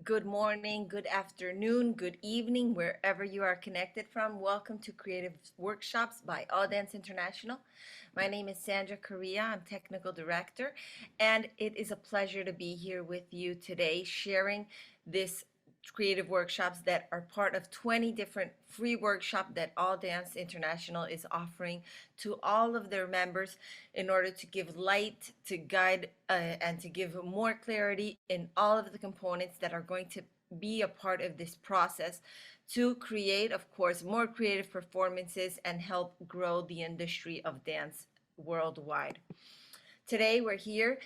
good morning, good afternoon, good evening, wherever you are connected from. Welcome to Creative Workshops by All Dance International. My name is Sandra Correa. I'm Technical Director, and it is a pleasure to be here with you today sharing this creative workshops that are part of 20 different free workshops that All Dance International is offering to all of their members in order to give light, to guide, and to give more clarity in all of the components that are going to be a part of this process to create, of course, more creative performances and help grow the industry of dance worldwide. Today, we're here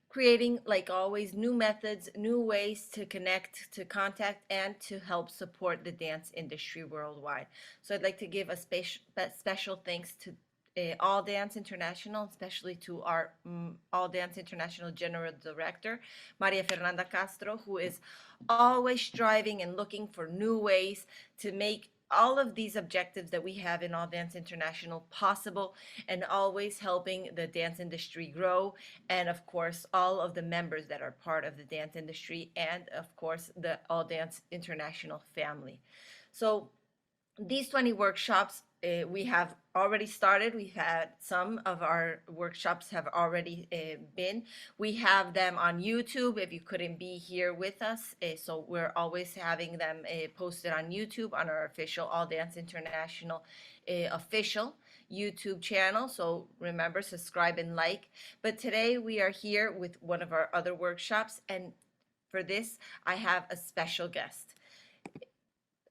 creating, like always, new methods, new ways to connect, to contact, and to help support the dance industry worldwide. So, I'd like to give a special thanks to All Dance International, especially to our All Dance International General Director, Maria Fernanda Castro, who is always striving and looking for new ways to make all of these objectives that we have in All Dance International possible, and always helping the dance industry grow, and of course all of the members that are part of the dance industry, and of course the All Dance International family. So these 20 workshops, we have already started. We've had some of our workshops have already been. We have them on YouTube if you couldn't be here with us. So we're always having them posted on YouTube on our official All Dance International official YouTube channel. So remember, subscribe and like. But today we are here with one of our other workshops. And for this, I have a special guest.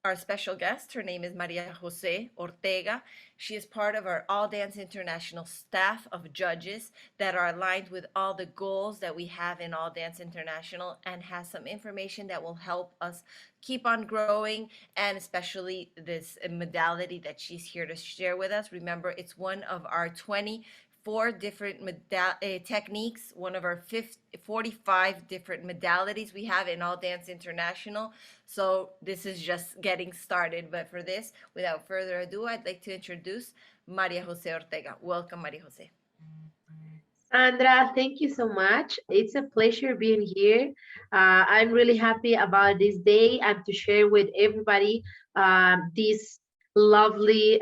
Our special guest, her name is Maria Jose Ortega. She is part of our All Dance International staff of judges that are aligned with all the goals that we have in All Dance International, and has some information that will help us keep on growing, and especially this modality that she's here to share with us. Remember, it's one of our 24 different techniques, one of our 45 different modalities we have in All Dance International. So this is just getting started. But for this, without further ado, I'd like to introduce Maria Jose Ortega. Welcome, Maria Jose. Sandra, thank you so much. It's a pleasure being here. I'm really happy about this day and to share with everybody this lovely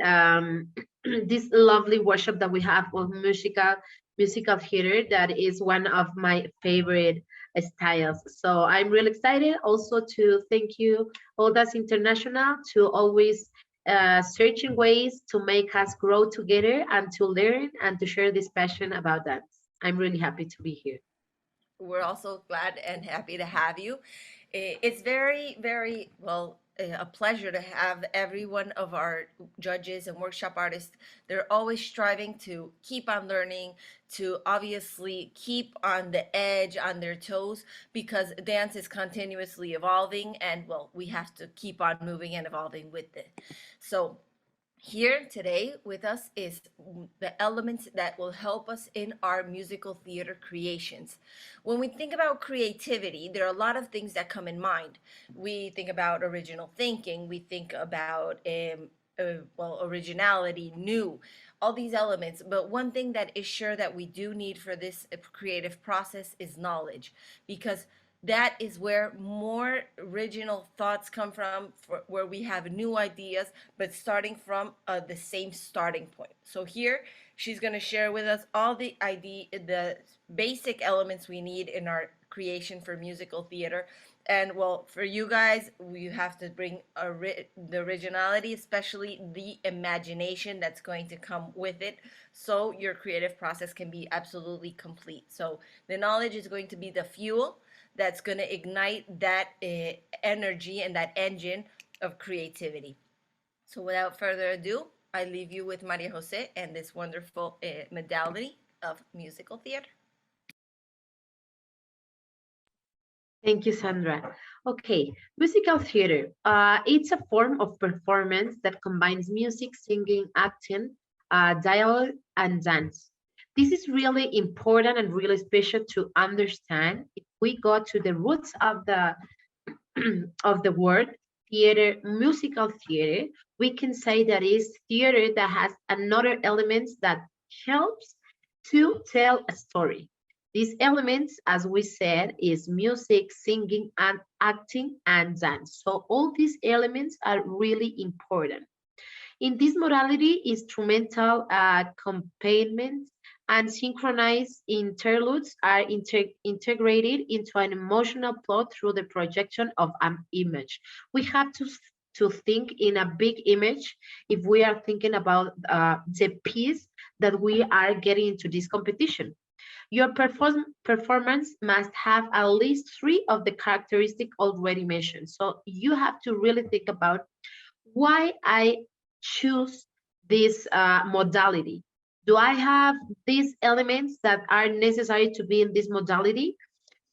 this lovely workshop that we have of musical theater that is one of my favorite styles. So I'm really excited also to thank you, All That's International, to always searching ways to make us grow together and to learn and to share this passion about dance. I'm really happy to be here. We're also glad and happy to have you. It's very, very well a pleasure to have every one of our judges and workshop artists. They're always striving to keep on learning, to obviously keep on the edge, on their toes, because dance is continuously evolving, and well, we have to keep on moving and evolving with it. So here today with us is the elements that will help us in our musical theater creations. When we think about creativity, there are a lot of things that come in mind. We think about original thinking, we think about originality, new, all these elements. But one thing that is sure that we do need for this creative process is knowledge, because that is where more original thoughts come from, where we have new ideas, but starting from the same starting point. So here she's going to share with us all the basic elements we need in our creation for musical theater. And well, for you guys, you have to bring the originality, especially the imagination that's going to come with it, so your creative process can be absolutely complete. So the knowledge is going to be the fuel that's going to ignite that energy and that engine of creativity. So without further ado, I leave you with Maria Jose and this wonderful modality of musical theater. Thank you, Sandra. Okay, musical theater. It's a form of performance that combines music, singing, acting, dialogue, and dance. This is really important and really special to understand. If we go to the roots of the of the word theater, musical theater, we can say that is theater that has another elements that helps to tell a story. These elements, as we said, is music, singing, and acting and dance. So all these elements are really important. In this modality, instrumental accompaniments and synchronized interludes are integrated into an emotional plot through the projection of an image. We have to think in a big image if we are thinking about the piece that we are getting into this competition. Your performance must have at least three of the characteristics already mentioned. So you have to really think about why I choose this modality. Do I have these elements that are necessary to be in this modality?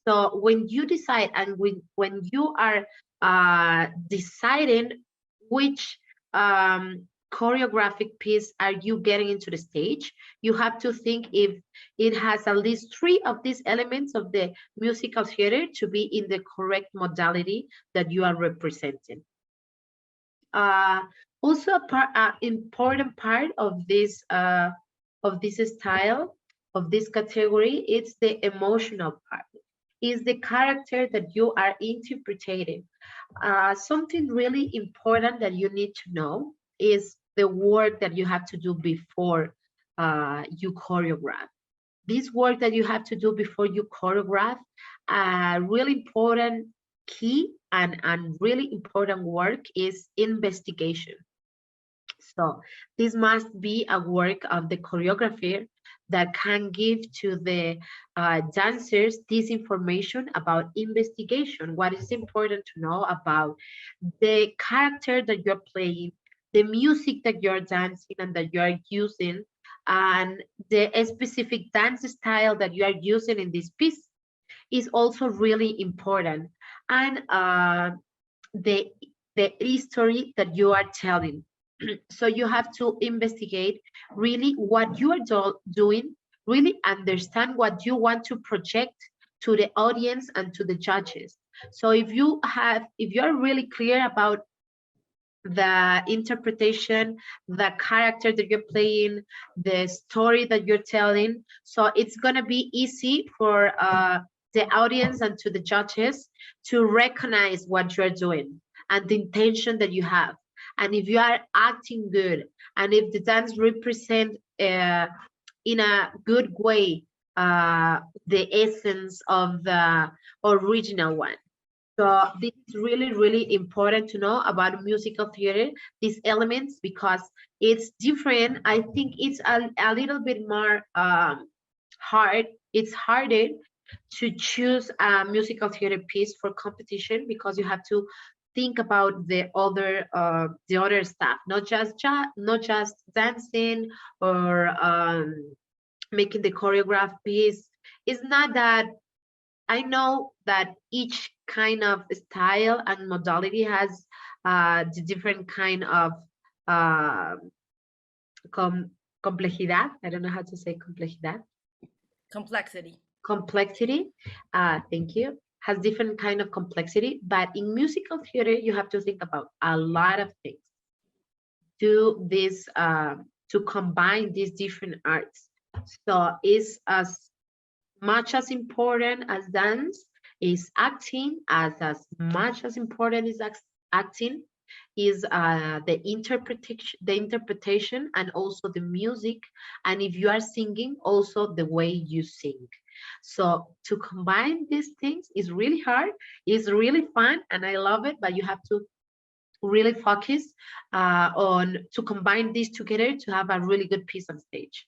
So when you decide and when you are deciding which choreographic piece are you getting into the stage, you have to think if it has at least three of these elements of the musical theater to be in the correct modality that you are representing. Uh, Also, important part of this style, of this category, it's the emotional part. Is the character that you are interpreting. Something really important that you need to know is the work that you have to do before you choreograph. This work that you have to do before you choreograph, really important key and really important work is investigation. So this must be a work of the choreographer that can give to the dancers this information about investigation, what is important to know about the character that you're playing, the music that you're dancing and that you're using, and the specific dance style that you are using in this piece is also really important. And the the history that you are telling. So you have to investigate really what you are doing, really understand what you want to project to the audience and to the judges. So if you're really clear about the interpretation, the character that you're playing, the story that you're telling. So it's going to be easy for the audience and to the judges to recognize what you're doing and the intention that you have. And if you are acting good, and if the dance represent in a good way the essence of the original one. So this is really, really important to know about musical theater, these elements, because it's different. I think it's a little bit more hard. It's harder to choose a musical theater piece for competition because you have to think about the other stuff, not just dancing or making the choreographed piece. It's not that I know that each kind of style and modality has the different kind of uh, com complejidad. I don't know how to say complejidad. Complexity. Complexity. Thank you. Has different kind of complexity, but in musical theater, you have to think about a lot of things to combine these different arts. So it's as much as important as dance is acting, as much as important is acting is the interpretation and also the music, and if you are singing, also the way you sing. So to combine these things is really hard, it's really fun, and I love it, but you have to really focus on to combine these together to have a really good piece on stage.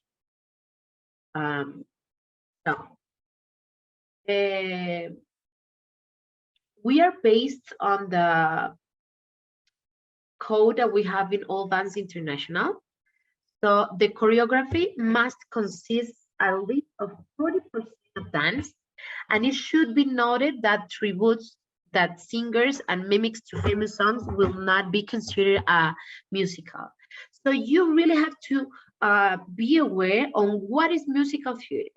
Um, so we are based on the code that we have in All Dance International. So the choreography must consist at least of 40% of dance, and it should be noted that tributes that singers and mimics to famous songs will not be considered a musical. So you really have to be aware on what is musical theater.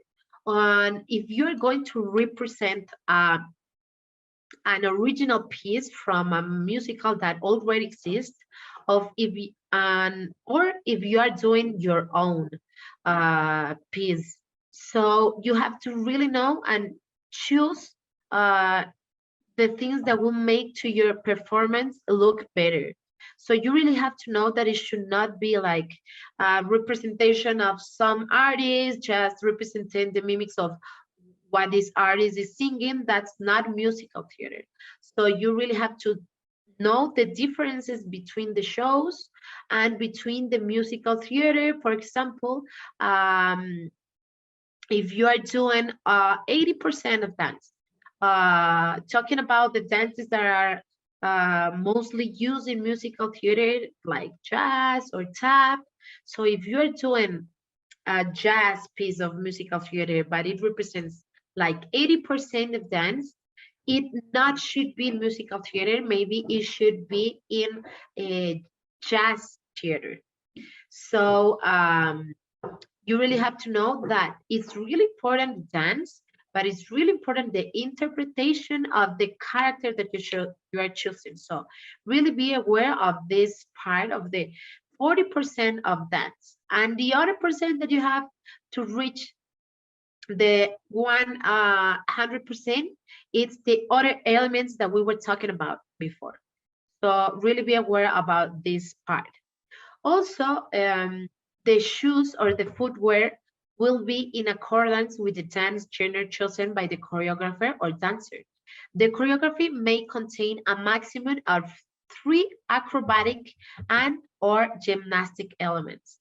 On if you're going to represent an original piece from a musical that already exists, of if or if you are doing your own piece. So you have to really know and choose uh, the things that will make to your performance look better. So you really have to know that it should not be like a representation of some artist just representing the mimics of what this artist is singing. That's not musical theater. So you really have to know the differences between the shows and between the musical theater. For example, if you are doing 80% of dance, talking about the dances that are mostly used in musical theater, like jazz or tap. So if you're doing a jazz piece of musical theater, but it represents like 80% of dance, it not should be in musical theater. Maybe it should be in a jazz theater. So you really have to know that it's really important the dance, but it's really important the interpretation of the character that you are choosing. So really be aware of this part of the 40% of dance, and the other percent that you have to reach the 100%, it's the other elements that we were talking about before. So really be aware about this part. Also, the shoes or the footwear will be in accordance with the dance genre chosen by the choreographer or dancer. The choreography may contain a maximum of 3 acrobatic and or gymnastic elements.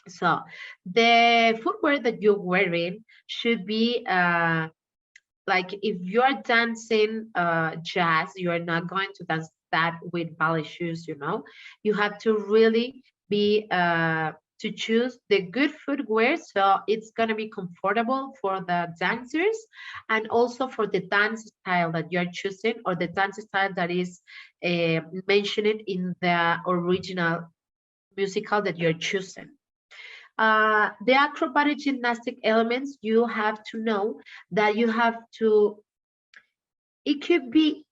So the footwear that you're wearing should be like if you're dancing jazz, you are not going to dance that with ballet shoes, you know. You have to really be to choose the good footwear, so it's going to be comfortable for the dancers and also for the dance style that you're choosing, or the dance style that is mentioned in the original musical that you're choosing. The acrobatic gymnastic elements, you have to know that you have to, it could be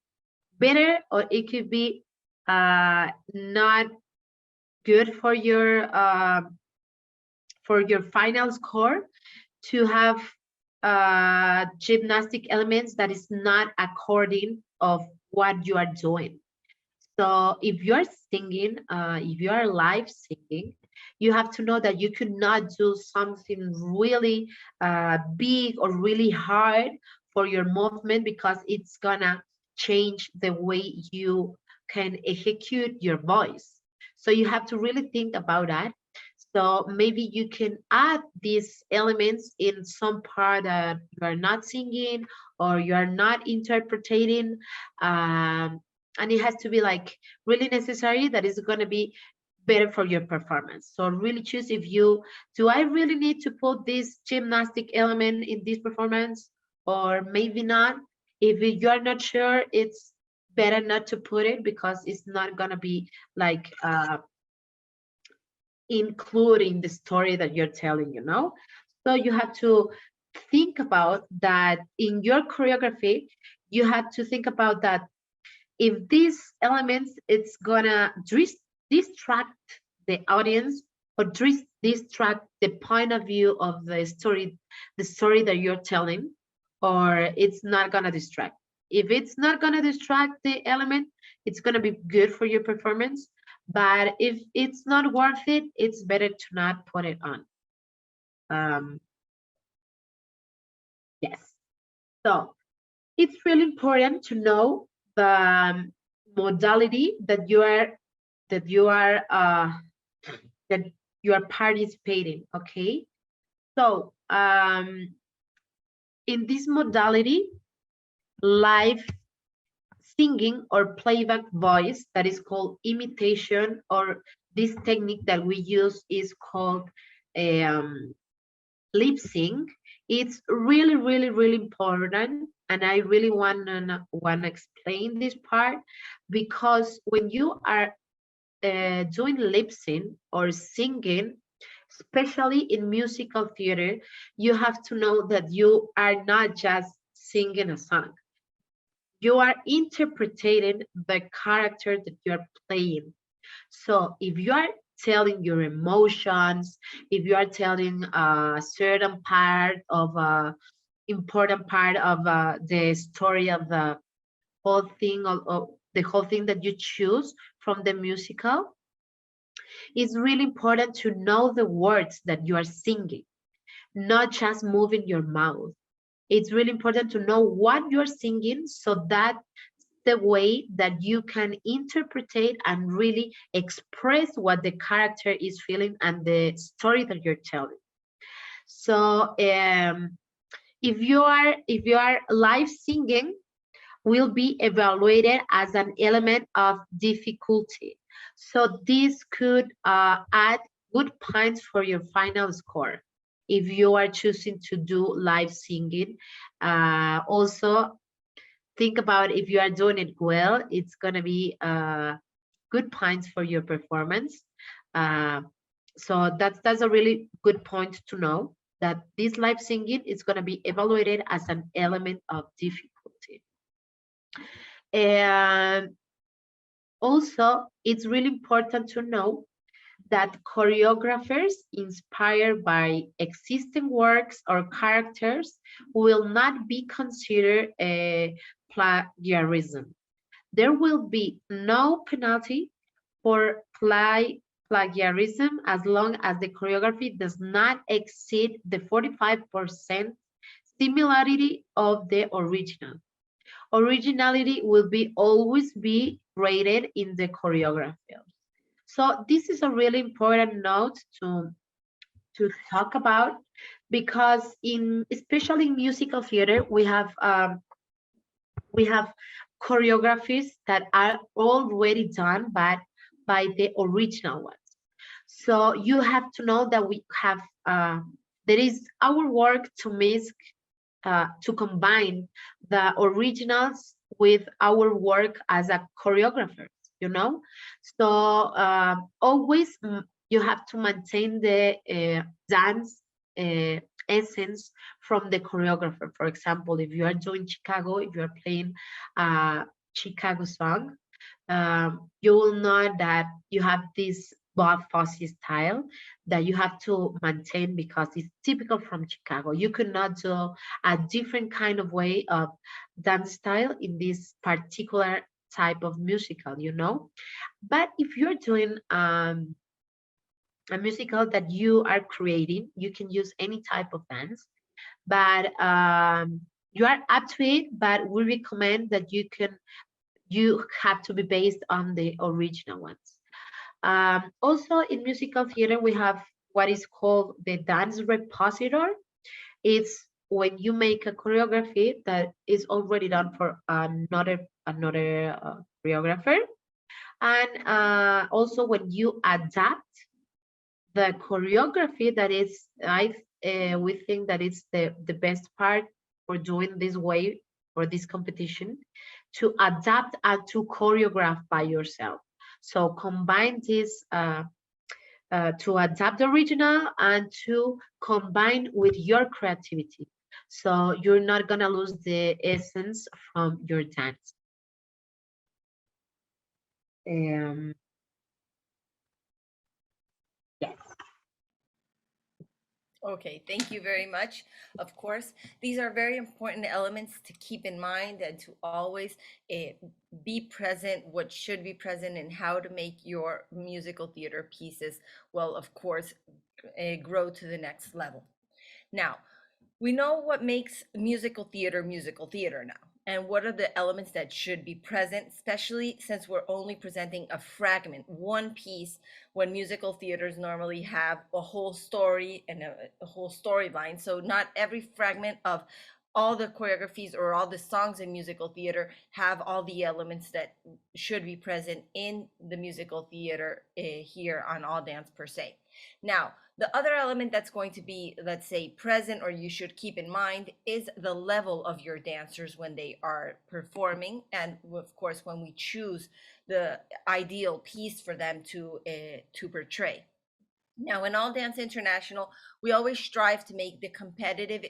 better or it could be not good for your final score to have gymnastic elements that is not according of what you are doing. So if you're singing, if you are live singing, you have to know that you could not do something really big or really hard for your movement, because it's gonna change the way you can execute your voice. So you have to really think about that. So maybe you can add these elements in some part that you are not singing or you are not interpreting. And it has to be like really necessary that is going to be better for your performance. So really choose if you, do I really need to put this gymnastic element in this performance or maybe not? If you're not sure, it's better not to put it because it's not going to be like including the story that you're telling, you know? So you have to think about that in your choreography. You have to think about that if these elements, it's gonna distract the audience or distract the point of view of the story that you're telling, or it's not gonna distract. If it's not gonna distract the element, it's gonna be good for your performance. But if it's not worth it, it's better to not put it on. Um, yes. So it's really important to know the modality that you are that you are participating. Okay. So in this modality, live singing or playback voice, that is called imitation, or this technique that we use is called lip sync. It's really, really, really important, and I really wanna explain this part, because when you are doing lip sync or singing, especially in musical theater, you have to know that you are not just singing a song. You are interpreting the character that you're playing. So if you are telling your emotions, if you are telling a certain part of a important part of the story of the whole thing of the whole thing that you choose from the musical, it's really important to know the words that you are singing, not just moving your mouth. It's really important to know what you're singing so that the way that you can interpret and really express what the character is feeling and the story that you're telling. So if you are live singing, will be evaluated as an element of difficulty. So this could add good points for your final score if you are choosing to do live singing. Also, think about if you are doing it well, it's going to be good points for your performance. Uh, so that's a really good point to know that this live singing is going to be evaluated as an element of difficulty. And also, it's really important to know that choreographers inspired by existing works or characters will not be considered a plagiarism. There will be no penalty for plagiarism as long as the choreography does not exceed the 45% similarity of the original. Originality will be always be rated in the choreography. So this is a really important note to talk about, because in especially in musical theater we have choreographies that are already done by the original ones. So you have to know that we have there is our work to combine the originals with our work as a choreographer, you know. So always you have to maintain the dance uh, essence from the choreographer. For example, if you are doing Chicago, if you are playing a Chicago song, you will know that you have this Bob Fosse style that you have to maintain because it's typical from Chicago. You cannot do a different kind of way of dance style in this particular type of musical, you know. But if you're doing a musical that you are creating, you can use any type of dance, but you are up to it. But we recommend that you have to be based on the original ones. Also, in musical theater, we have what is called the dance repositor. It's when you make a choreography that is already done for another choreographer, and also when you adapt the choreography that is, we think that it's the best part for doing this way for this competition, to adapt and to choreograph by yourself. So combine this to adapt the original and to combine with your creativity. So you're not gonna lose the essence from your dance. Um, yes. Okay, thank you very much. Of course, these are very important elements to keep in mind and to always be present, what should be present, and how to make your musical theater pieces, well, of course, grow to the next level. Now, we know what makes musical theater now, and what are the elements that should be present, especially since we're only presenting a fragment, one piece, when musical theaters normally have a whole story and a whole storyline. So not every fragment of all the choreographies or all the songs in musical theater have all the elements that should be present in the musical theater here on All Dance per se. Now, the other element that's going to be, let's say, present or you should keep in mind is the level of your dancers when they are performing, and of course when we choose the ideal piece for them to portray. Now, in All Dance International, we always strive to make the competitive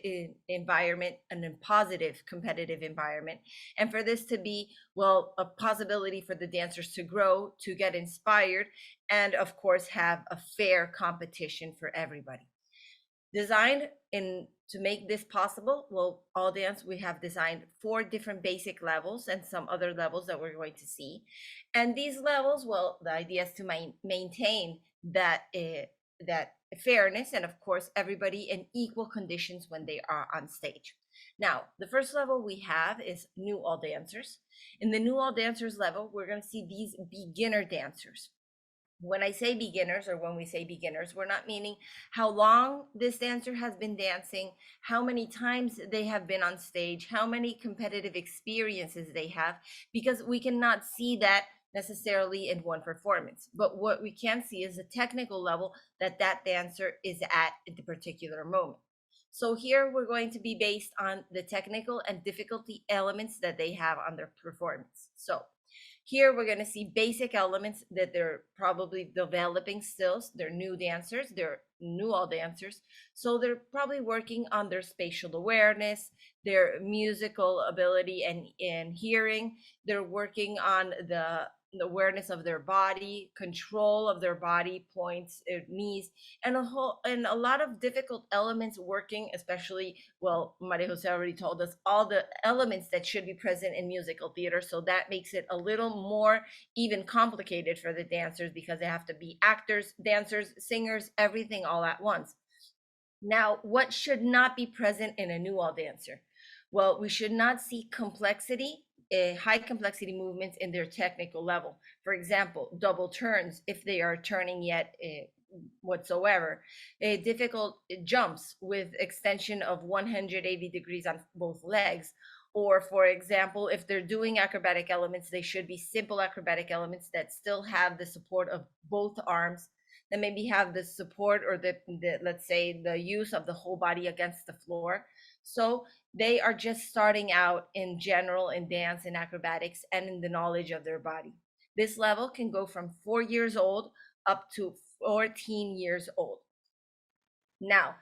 environment an positive competitive environment. And for this to be, well, a possibility for the dancers to grow, to get inspired, and of course, have a fair competition for everybody. Designed in to make this possible, well, All Dance, we have designed 4 different basic levels and some other levels that we're going to see. And these levels, well, the idea is to maintain that fairness, and of course everybody in equal conditions when they are on stage. Now, the first level we have is new All Dancers. In the new All Dancers level, we're going to see these beginner dancers. When I say beginners, or when we say beginners, we're not meaning how long this dancer has been dancing, how many times they have been on stage, how many competitive experiences they have, because we cannot see that necessarily in one performance. But what we can see is the technical level that that dancer is at the particular moment. So here we're going to be based on the technical and difficulty elements that they have on their performance. So here we're going to see basic elements that they're probably developing still. They're new dancers, they're new All Dancers. So they're probably working on their spatial awareness, their musical ability and hearing. They're working on the awareness of their body, control of their body points, their knees, and a lot of difficult elements working, especially, well, Maria Jose already told us all the elements that should be present in musical theater, so that makes it a little more even complicated for the dancers because they have to be actors, dancers, singers, everything all at once. Now, what should not be present in a new All Dancer? Well, we should not see complexity, high complexity movements in their technical level. For example, double turns, if they are turning yet whatsoever, difficult jumps with extension of 180 degrees on both legs. Or, for example, if they're doing acrobatic elements, they should be simple acrobatic elements that still have the support of both arms, that maybe have the support or the let's say the use of the whole body against the floor. So they are just starting out in general in dance and acrobatics and in the knowledge of their body. This level can go from 4 years old up to 14 years old. Now,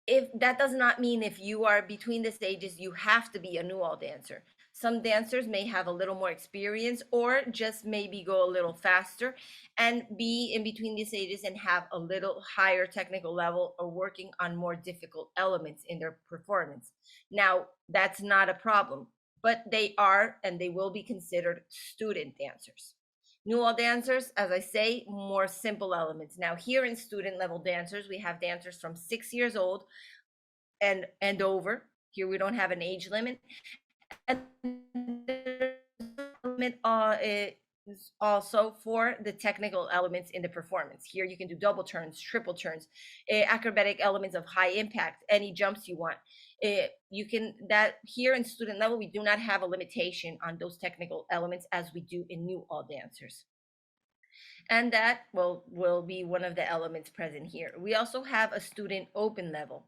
if that does not mean if you are between the stages, you have to be a new All Dancer. Some dancers may have a little more experience or just maybe go a little faster and be in between the stages and have a little higher technical level or working on more difficult elements in their performance. Now, that's not a problem, but they are and they will be considered student dancers. New All Dancers, as I say, more simple elements. Now, here in student level dancers, we have dancers from 6 years old and over. Here we don't have an age limit. And limit is also for the technical elements in the performance. Here you can do double turns, triple turns, acrobatic elements of high impact, any jumps you want. You can that here in student level, we do not have a limitation on those technical elements as we do in new All Dancers. And that will be one of the elements present here. We also have a student open level.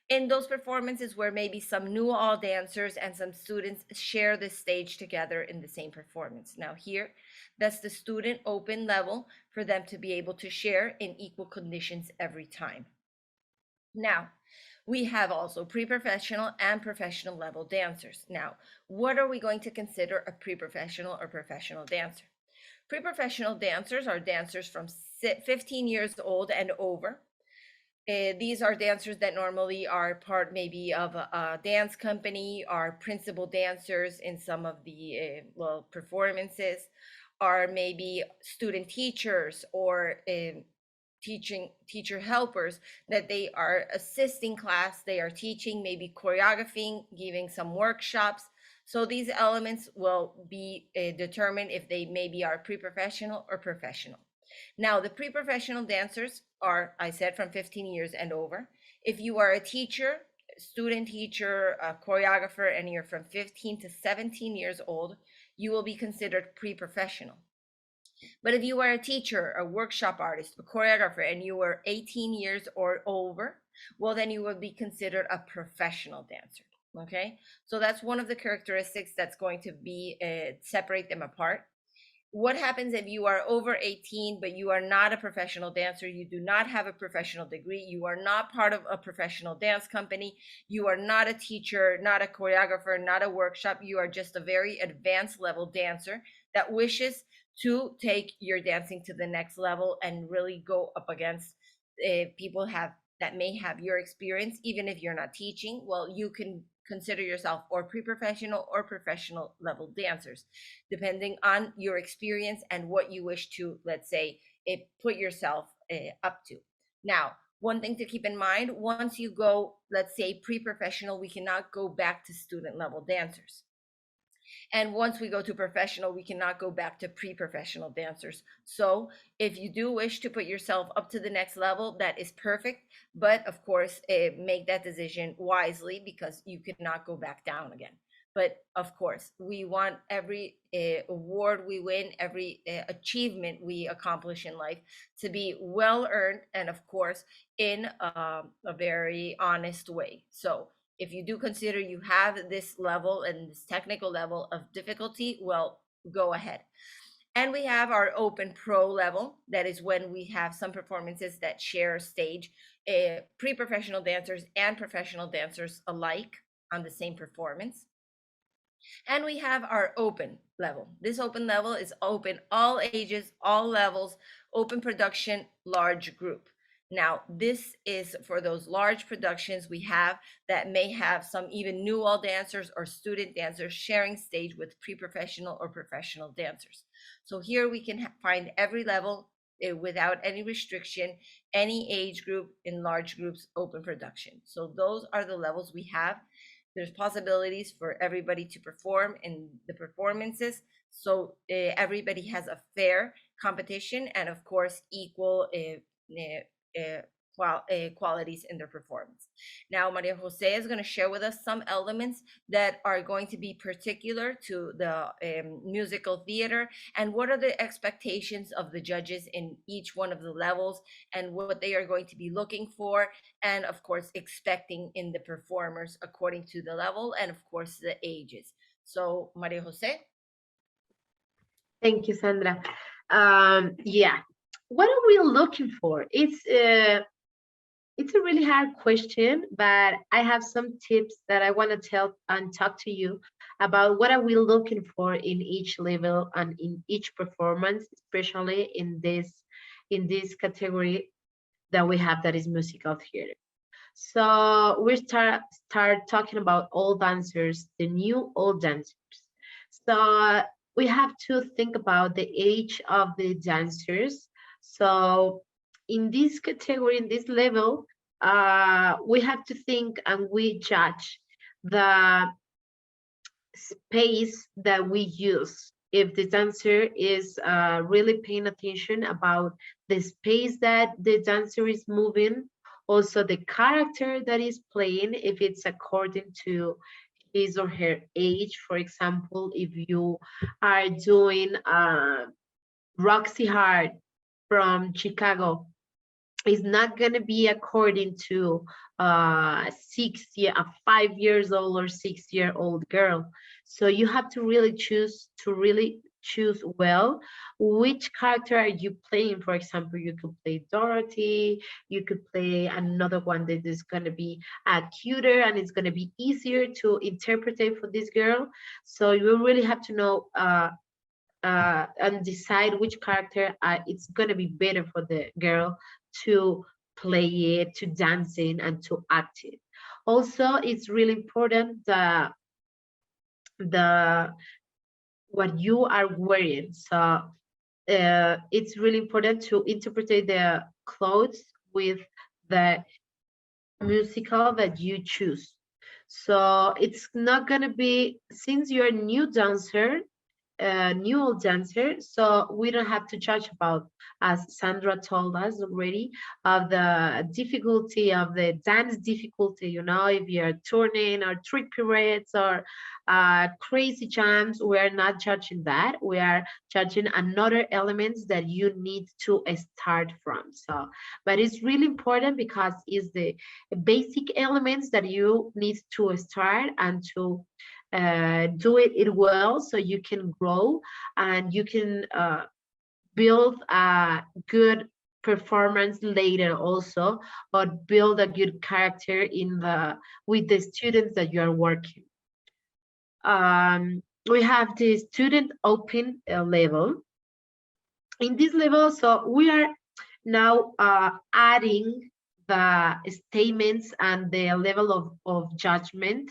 In those performances where maybe some new All Dancers and some students share the stage together in the same performance. Now here, that's the student open level for them to be able to share in equal conditions every time. Now, we have also pre-professional and professional level dancers. Now, what are we going to consider a pre-professional or professional dancer? Pre-professional dancers are dancers from 15 years old and over. These are dancers that normally are part maybe of a dance company, are principal dancers in some of the performances, are maybe student teachers or teacher helpers, that they are assisting class, they are teaching, maybe choreographing, giving some workshops. So these elements will be determined if they maybe are pre-professional or professional. Now, the pre-professional dancers are, I said, from 15 years and over. If you are a teacher, student teacher, a choreographer, and you're from 15 to 17 years old, you will be considered pre-professional. But if you are a teacher, a workshop artist, a choreographer, and you are 18 years or over, well, then you will be considered a professional dancer. Okay, so that's one of the characteristics that's going to be separate them apart. What happens if you are over 18 but you are not a professional dancer, you do not have a professional degree, you are not part of a professional dance company, you are not a teacher, not a choreographer, not a workshop, you are just a very advanced level dancer that wishes to take your dancing to the next level and really go up against people have that may have your experience, even if you're not teaching. Well, you can consider yourself or pre-professional or professional level dancers, depending on your experience and what you wish to, let's say, put yourself up to. Now, one thing to keep in mind: once you go, let's say, pre-professional, we cannot go back to student level dancers. And once we go to professional, we cannot go back to pre-professional dancers. So if you do wish to put yourself up to the next level, that is perfect. But of course, make that decision wisely, because you cannot go back down again. But of course, we want every award we win, every achievement we accomplish in life to be well earned, and of course, in a very honest way. So if you do consider you have this level and this technical level of difficulty, well, go ahead. And we have our open pro level. That is when we have some performances that share stage, pre-professional dancers and professional dancers alike on the same performance. And we have our open level. This open level is open all ages, all levels, open production, large group. Now, this is for those large productions we have that may have some even new all dancers or student dancers sharing stage with pre-professional or professional dancers. So here we can find every level without any restriction, any age group in large groups, open production. So those are the levels we have. There's possibilities for everybody to perform in the performances, so everybody has a fair competition and of course equal qualities in their performance. Now, Maria Jose is going to share with us some elements that are going to be particular to the musical theater, and what are the expectations of the judges in each one of the levels, and what they are going to be looking for, and of course expecting in the performers according to the level and of course the ages. So, Maria Jose. Thank you, Sandra. Yeah, what are we looking for? It's a really hard question, but I have some tips that I want to tell and talk to you about what are we looking for in each level and in each performance, especially in this category that we have, that is musical theater. So we start talking about old dancers, the new old dancers. So we have to think about the age of the dancers. So in this category, in this level, we have to think and we judge the space that we use. If the dancer is really paying attention about the space that the dancer is moving, also the character that is playing, if it's according to his or her age. For example, if you are doing Roxy Hart from Chicago, it's not going to be according to a 5 years old or 6 year old girl. So you have to really choose well which character are you playing. For example, you could play Dorothy, you could play another one that is going to be cuter and it's going to be easier to interpret for this girl. So you really have to know and decide which character it's going to be better for the girl to play it, to dance in, and to act it. Also, it's really important the what you are wearing. So it's really important to interpret the clothes with the musical that you choose. So it's not gonna be, since you're a new dancer, new old dancer, so we don't have to judge about, as Sandra told us already, of the difficulty of the dance difficulty. If you're turning or trick pirouettes or crazy jumps, we are not judging that. We are judging another elements that you need to start from. So, but it's really important because it's the basic elements that you need to start and to do it well so you can grow and you can build a good performance later also, or build a good character in the with the students that you are working. We have the student open level. In this level, so we are now adding the statements and the level of judgment,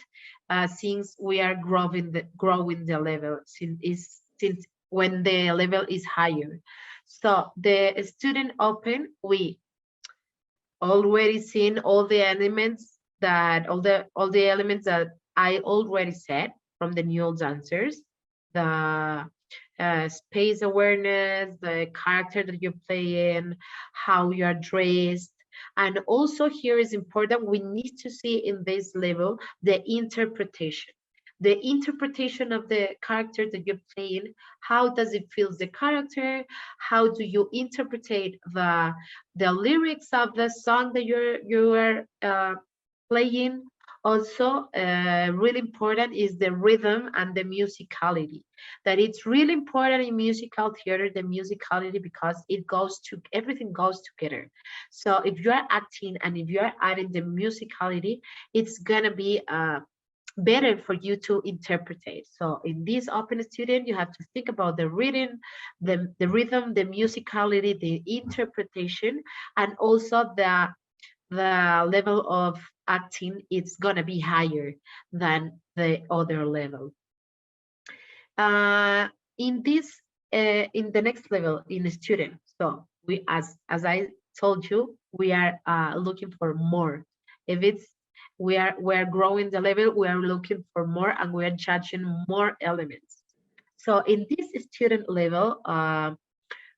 since we are growing the level, since when the level is higher. So the student open, we already seen all the elements that all the elements that I already said from the new dancers, the space awareness, the character that you're playing, how you're dressed. And also here is important, we need to see in this level the interpretation. The interpretation of the character that you're playing, how does it feel the character? How do you interpret the lyrics of the song that you are playing? Also, really important is the rhythm and the musicality. That it's really important in musical theater, the musicality, because everything goes together. So if you are acting and if you are adding the musicality, it's gonna be better for you to interpret it. So in this open student, you have to think about the reading, the rhythm, the musicality, the interpretation, and also the level of acting. It's gonna be higher than the other level. Uh, in this, in the next level, in a student. So we, as I told you, we are looking for more. If it's we are growing the level, we are looking for more, and we are judging more elements. So in this student level,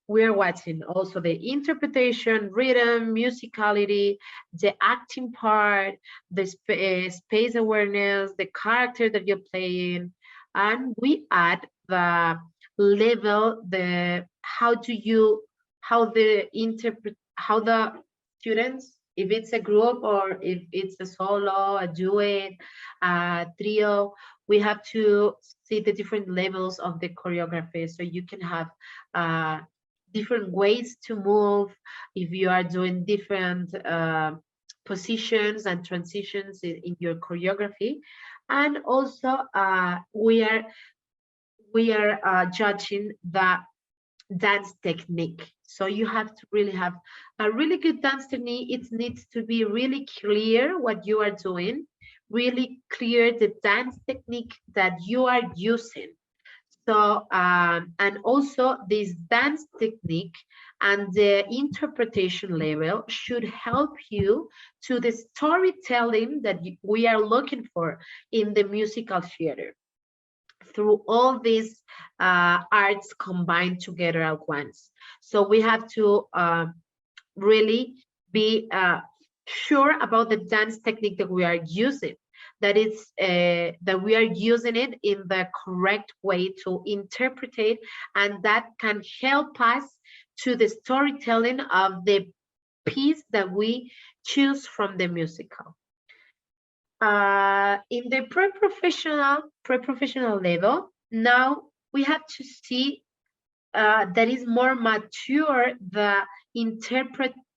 we are watching also the interpretation, rhythm, musicality, the acting part, the space awareness, the character that you're playing, and we add the level, the how the students, if it's a group or if it's a solo, a duet, a trio, we have to see the different levels of the choreography, so you can have uh, different ways to move, if you are doing different positions and transitions in your choreography. And also we are judging the dance technique. So you have to really have a really good dance technique. It needs to be really clear what you are doing, really clear the dance technique that you are using. So, and also this dance technique and the interpretation level should help you to the storytelling that we are looking for in the musical theater, through all these arts combined together at once. So we have to really be sure about the dance technique that we are using, that we are using it in the correct way to interpret it, and that can help us to the storytelling of the piece that we choose from the musical. In the pre-professional level, now we have to see that is more mature, the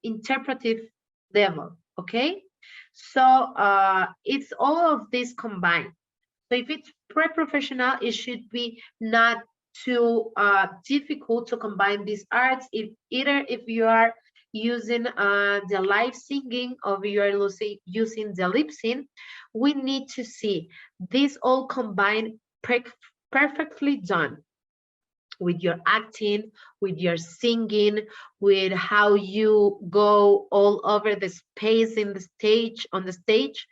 interpretive level. Okay, so it's all of this combined. So if it's pre-professional, it should be not too difficult to combine these arts. If either if you are using the live singing or you are using the lip sync, we need to see this all combined perfectly done, with your acting, with your singing, with how you go all over the space in the stage, on the stage,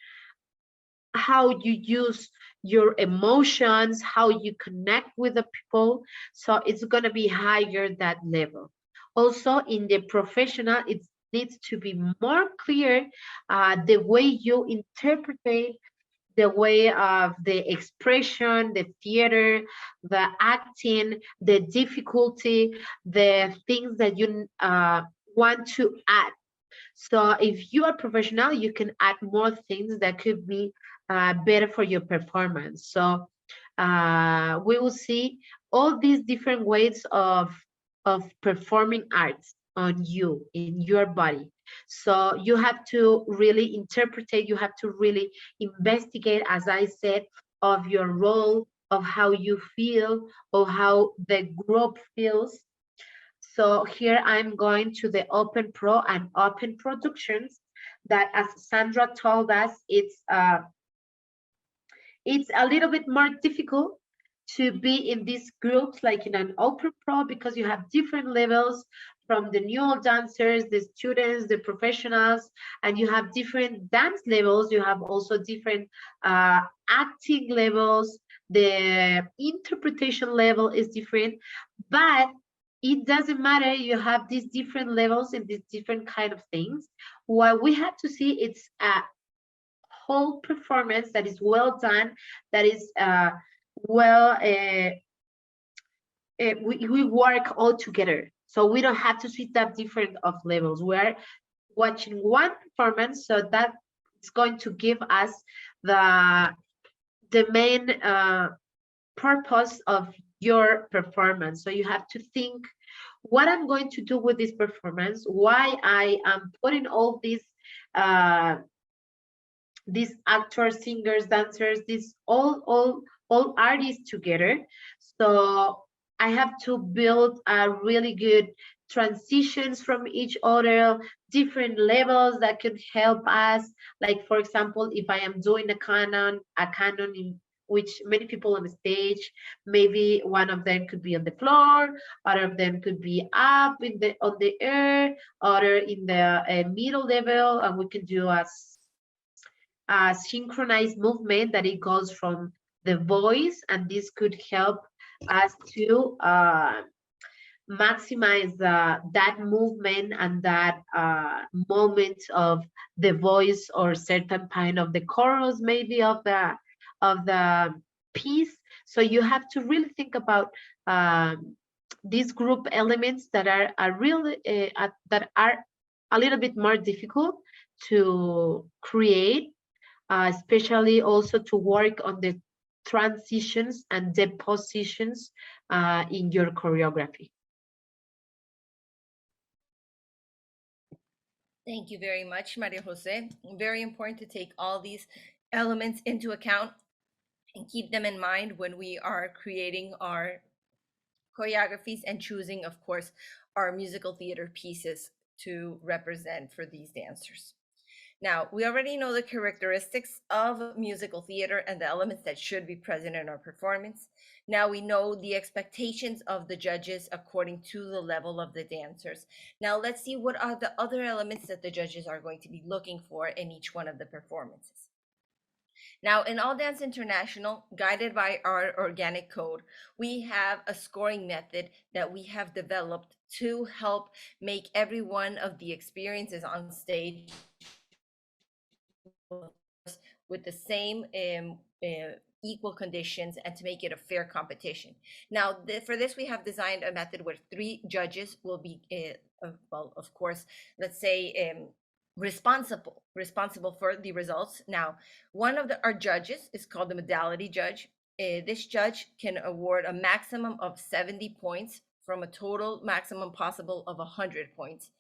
how you use your emotions, how you connect with the people. So it's going to be higher that level. Also in the professional, it needs to be more clear, the way you interpret, the way of the expression, the theater, the acting, the difficulty, the things that you want to add. So if you are professional, you can add more things that could be better for your performance. So we will see all these different ways of performing arts on you in your body. So you have to really interpret, you have to really investigate, as I said, of your role, of how you feel, of how the group feels. So here I'm going to the Open Pro and Open Productions that, as Sandra told us, it's a little bit more difficult to be in these groups like in an Open Pro, because you have different levels, from the new dancers, the students, the professionals, and you have different dance levels. You have also different acting levels. The interpretation level is different, but it doesn't matter. You have these different levels and these different kind of things. What we have to see, it's whole performance that is well done, that is well we work all together, so we don't have to switch up different of levels. We're watching one performance, so that is going to give us the main purpose of your performance. So you have to think, what I'm going to do with this performance, why I am putting all uh, these actors, singers, dancers, these all artists together. So I have to build a really good transitions from each other, different levels that could help us. Like, for example, if I am doing a canon in which many people on the stage, maybe one of them could be on the floor, other of them could be up in the on the air, other in the middle level, and we can do a synchronized movement that it goes from the voice, and this could help us to maximize that movement and that moment of the voice, or certain kind of the chorus, maybe of the piece. So you have to really think about these group elements that are really that are a little bit more difficult to create, especially also to work on the transitions and the positions in your choreography. Thank you very much, Maria Jose. Very important to take all these elements into account and keep them in mind when we are creating our choreographies and choosing, of course, our musical theater pieces to represent for these dancers. Now, we already know the characteristics of musical theater and the elements that should be present in our performance. Now we know the expectations of the judges according to the level of the dancers. Now let's see what are the other elements that the judges are going to be looking for in each one of the performances. Now, in All Dance International, guided by our organic code, we have a scoring method that we have developed to help make every one of the experiences on stage with the same equal conditions, and to make it a fair competition. Now, for this, we have designed a method where 3 judges will be, well, of course, let's say, responsible for the results. Now, one of our judges is called the modality judge. This judge can award a maximum of 70 points from a total maximum possible of 100 points.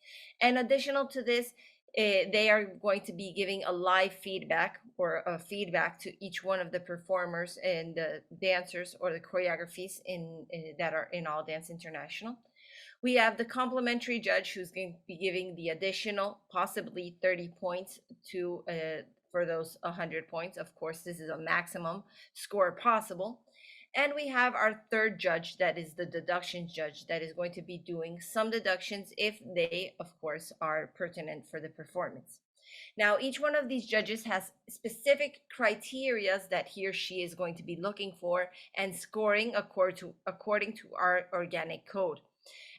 And additional to this, they are going to be giving a live feedback, or a feedback to each one of the performers and the dancers or the choreographies that are in All Dance International. We have the complimentary judge who's going to be giving the additional possibly 30 points to for those 100 points. Of course, this is a maximum score possible. And we have our third judge, that is the deductions judge, that is going to be doing some deductions if they, of course, are pertinent for the performance. Now, each one of these judges has specific criterias that he or she is going to be looking for and scoring according to our organic code.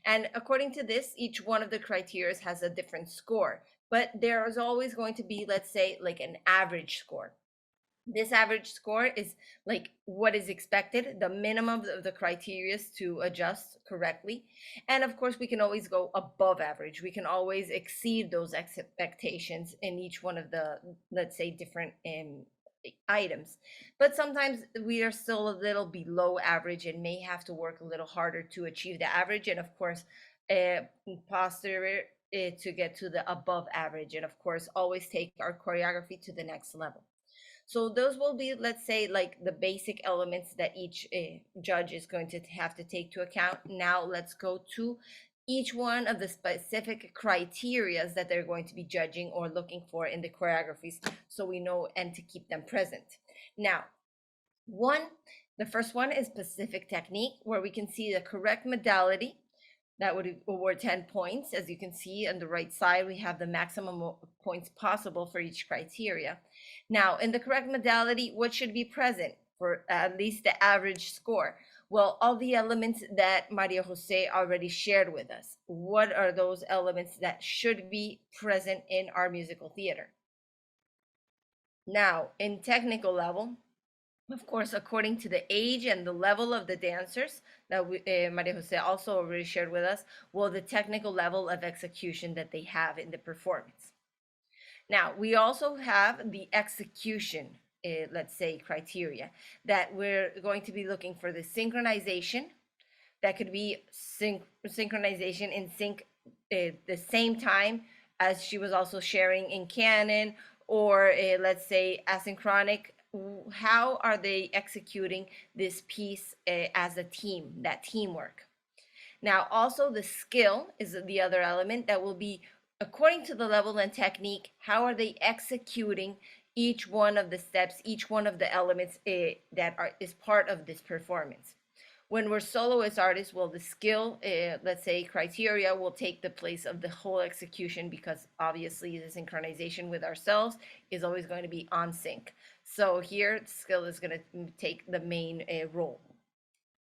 And according to this, each one of the criterias has a different score, but there is always going to be, let's say, like an average score. This average score is like what is expected, the minimum of the criteria to adjust correctly. And of course, we can always go above average. We can always exceed those expectations in each one of the, let's say, different items. But sometimes we are still a little below average and may have to work a little harder to achieve the average. And of course, uh, posterior to get to the above average. And of course, always take our choreography to the next level. So those will be, let's say, like the basic elements that each judge is going to have to take to account. Now let's go to each one of the specific criterias that they're going to be judging or looking for in the choreographies, so we know and to keep them present. Now, one, the first one is specific technique, where we can see the correct modality that would award 10 points. As you can see on the right side, we have the maximum points possible for each criteria. Now, in the correct modality, what should be present for at least the average score? Well, all the elements that Maria Jose already shared with us. What are those elements that should be present in our musical theater? Now, in technical level, of course, according to the age and the level of the dancers that Maria Jose also already shared with us, well, the technical level of execution that they have in the performance. Now, we also have the execution, let's say, criteria that we're going to be looking for the synchronization. That could be synchronization in sync the same time as she was also sharing in canon, or let's say asynchronic. How are they executing this piece as a team, that teamwork? Now, also the skill is the other element that will be, according to the level and technique, how are they executing each one of the steps, each one of the elements that is part of this performance. When we're soloist artists, well, the skill, let's say, criteria will take the place of the whole execution, because obviously the synchronization with ourselves is always going to be on sync. So here, skill is going to take the main role.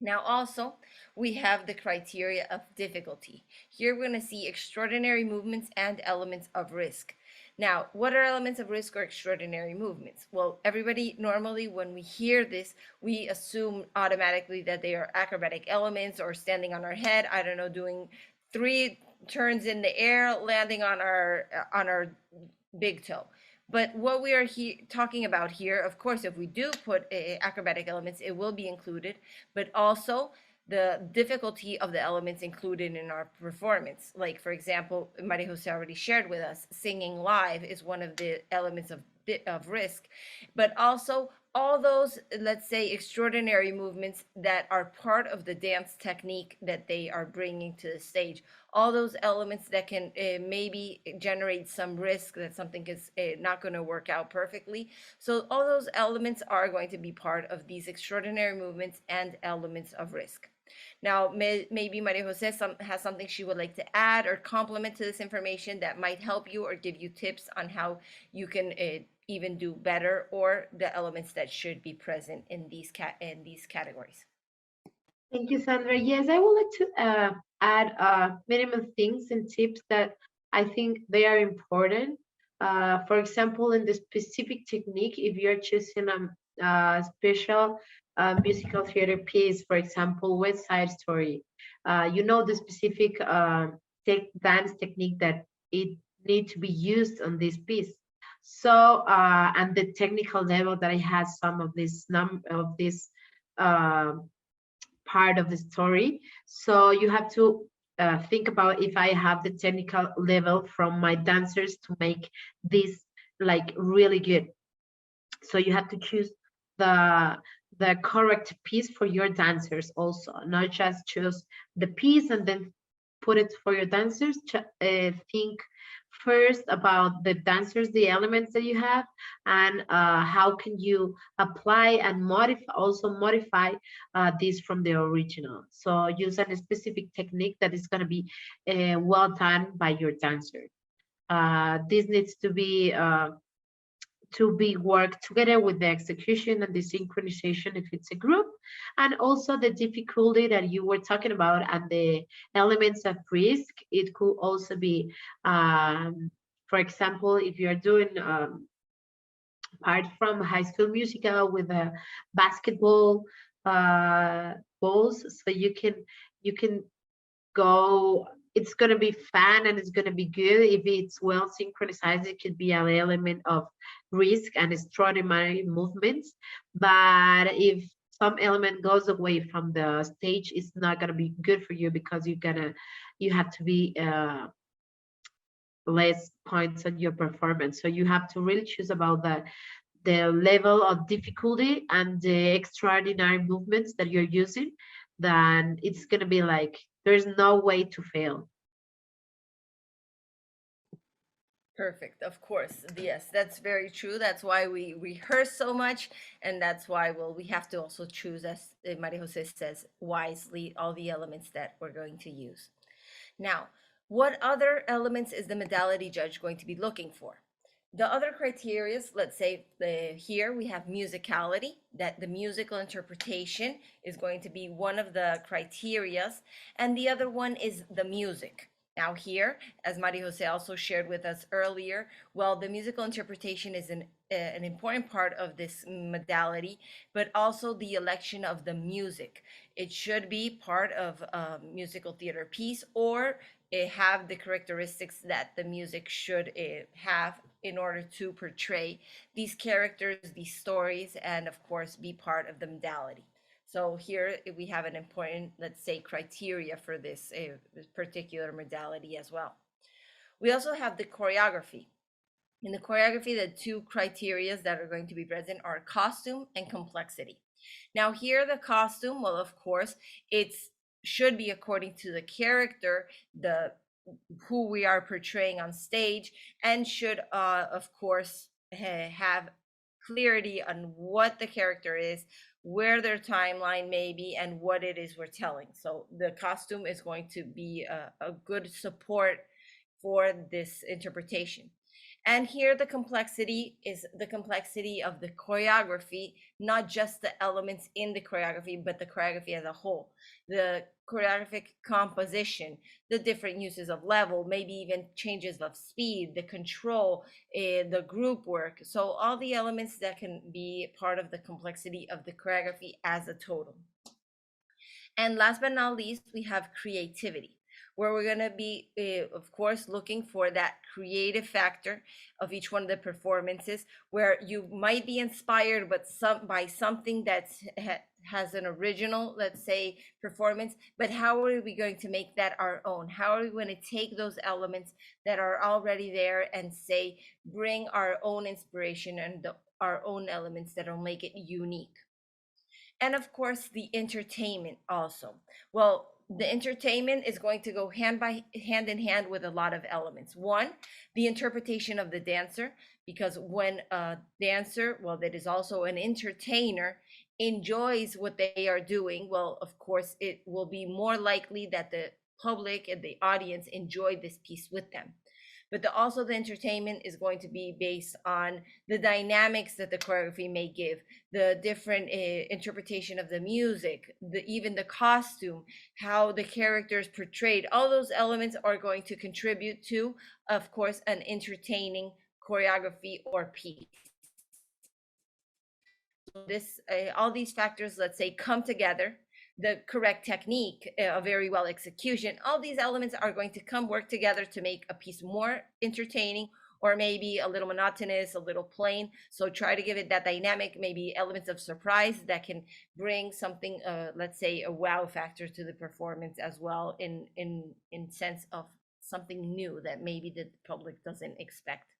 Now, also, we have the criteria of difficulty. Here, we're going to see extraordinary movements and elements of risk. Now, what are elements of risk or extraordinary movements? Well, everybody normally, when we hear this, we assume automatically that they are acrobatic elements or standing on our head, I don't know, doing 3 turns in the air, landing on our big toe. But what we are talking about here, of course, if we do put acrobatic elements, it will be included, but also the difficulty of the elements included in our performance. Like, for example, Maria Jose already shared with us, singing live is one of the elements of risk, but also all those, let's say, extraordinary movements that are part of the dance technique that they are bringing to the stage. All those elements that can maybe generate some risk, that something is not going to work out perfectly. So all those elements are going to be part of these extraordinary movements and elements of risk. Now, maybe Maria Jose has something she would like to add or complement to this information that might help you or give you tips on how you can even do better, or the elements that should be present in these categories. Thank you, Sandra. Yes, I would like to add minimum things and tips that I think they are important. For example, in the specific technique, if you're choosing a special musical theater piece, for example, West Side Story, you know the specific dance technique that it need to be used on this piece. So, and the technical level that it has some of this uh, part of the story. So you have to think about if I have the technical level from my dancers to make this like really good. So you have to choose the correct piece for your dancers also, not just choose the piece and then put it for your dancers. Think first about the dancers, the elements that you have, and how can you apply and modify this from the original. So use a specific technique that is going to be well done by your dancer. This needs to be worked together with the execution and the synchronization if it's a group, and also the difficulty that you were talking about and the elements of risk. It could also be, for example, if you're doing part from High School Musical with a basketball balls, so you can go it's going to be fun and it's going to be good. If it's well synchronized, it could be an element of risk and extraordinary movements. But if some element goes away from the stage, it's not going to be good for you, because you have to be less points on your performance. So you have to really choose about the level of difficulty and the extraordinary movements that you're using. Then it's going to be like there's no way to fail. Perfect. Of course. Yes, that's very true. That's why we rehearse so much. And that's why, well, we have to also choose, as Maria Jose says, wisely all the elements that we're going to use. Now, what other elements is the modality judge going to be looking for? The other criteria, let's say here we have musicality, that the musical interpretation is going to be one of the criterias, and the other one is the music. Now here, as Maria Jose also shared with us earlier, well, the musical interpretation is an important part of this modality, but also the election of the music. It should be part of a musical theater piece, or have the characteristics that the music should have in order to portray these characters, these stories, and of course be part of the modality. So here we have an important, let's say, criteria for this particular modality as well. We also have the choreography. In the choreography, the two criterias that are going to be present are costume and complexity. Now here the costume, well, of course, it's should be according to the character, the who we are portraying on stage, and should of course have clarity on what the character is, where their timeline may be, and what it is we're telling. So the costume is going to be a good support for this interpretation. And here the complexity is the complexity of the choreography, not just the elements in the choreography, but the choreography as a whole. The choreographic composition, the different uses of level, maybe even changes of speed, the control, the group work. So all the elements that can be part of the complexity of the choreography as a total. And last but not least, we have creativity, where we're going to be, of course, looking for that creative factor of each one of the performances, where you might be inspired, but by something that has an original, let's say, performance. But how are we going to make that our own? How are we going to take those elements that are already there and say, bring our own inspiration and our own elements that'll make it unique? And of course the entertainment also. Well, the entertainment is going to go hand in hand with a lot of elements. One, the interpretation of the dancer, because when a dancer, well, that is also an entertainer, enjoys what they are doing, well, of course it will be more likely that the public and the audience enjoy this piece with them. But also the entertainment is going to be based on the dynamics that the choreography may give, the different interpretation of the music, even the costume, how the characters portrayed. All those elements are going to contribute to, of course, an entertaining choreography or piece. So this, all these factors, let's say, come together. The correct technique, a very well execution, all these elements are going to come work together to make a piece more entertaining, or maybe a little monotonous, a little plain. So try to give it that dynamic, maybe elements of surprise that can bring something, let's say, a wow factor to the performance as well, in sense of something new that maybe the public doesn't expect.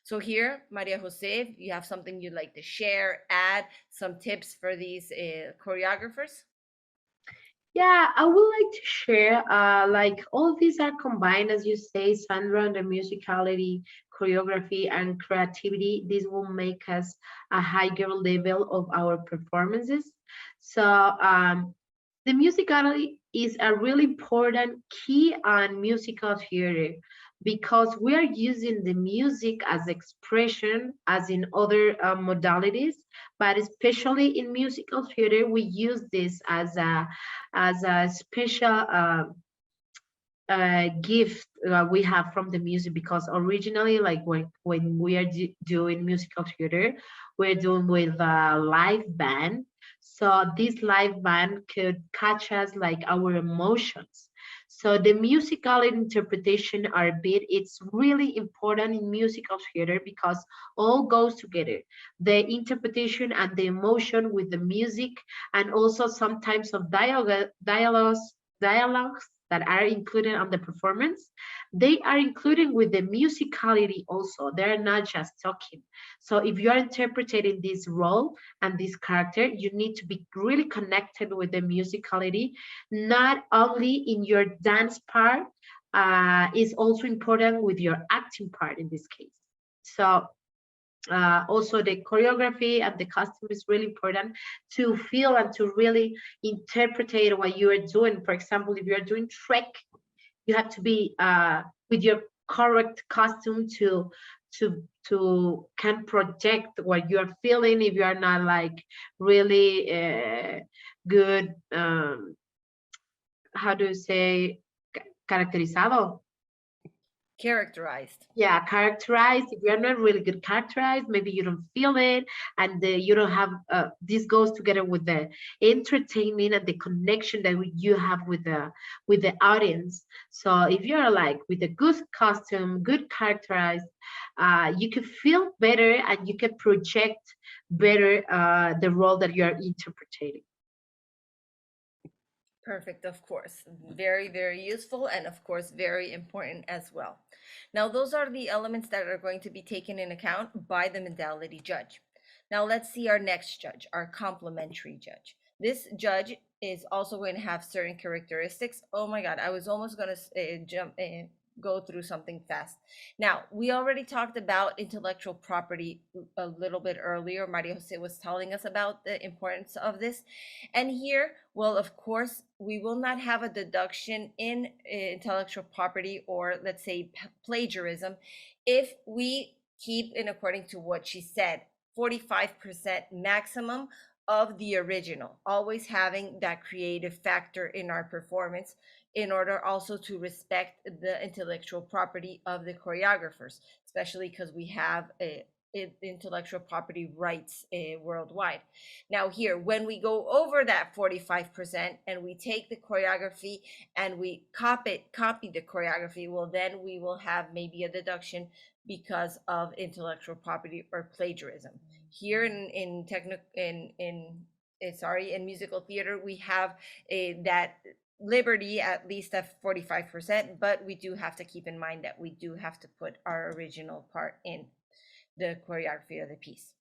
So here, Maria Jose, you have something you'd like to share, add some tips for these choreographers? Yeah, I would like to share, like all these are combined, as you say, Sandra, the musicality, choreography, and creativity. This will make us a higher level of our performances. So, the musicality is a really important key on musical theater, because we are using the music as expression as in other modalities, but especially in musical theater we use this as a special gift we have from the music, because originally, like when we are doing musical theater, we're doing with a live band. So this live band could catch us like our emotions. So the musical interpretation are bit, it's really important in musical theater because all goes together. The interpretation and the emotion with the music, and also sometimes of dialogues that are included on the performance, they are included with the musicality also. They're not just talking. So if you are interpreting this role and this character, you need to be really connected with the musicality, not only in your dance part, is also important with your acting part in this case. So also the choreography and the costume is really important to feel and to really interpret what you are doing. For example, if you are doing trek, you have to be with your correct costume to can project what you are feeling. If you are not like really good, how do you say, caracterizado, Characterized. yeah, characterized. If you're not really good characterized, maybe you don't feel it, and you don't have this goes together with the entertainment and the connection that you have with the audience. So if you're like with a good costume, good characterized, you can feel better and you can project better the role that you're interpreting. Perfect, of course. Very, very useful and, of course, very important as well. Now, those are the elements that are going to be taken in account by the modality judge. Now, let's see our next judge, our complementary judge. This judge is also going to have certain characteristics. Oh my God, I was almost going to go through something fast. Now, we already talked about intellectual property a little bit earlier. Maria Jose was telling us about the importance of this. And here, well, of course, we will not have a deduction in intellectual property or, let's say, plagiarism if we keep in according to what she said, 45% maximum of the original, always having that creative factor in our performance in order also to respect the intellectual property of the choreographers, especially because we have intellectual property rights worldwide. Now here, when we go over that 45% and we take the choreography and we copy the choreography, well, then we will have maybe a deduction because of intellectual property or plagiarism. Here in technical in musical theater, we have that liberty at least at 45%, but we do have to keep in mind that we do have to put our original part in the choreography of the piece.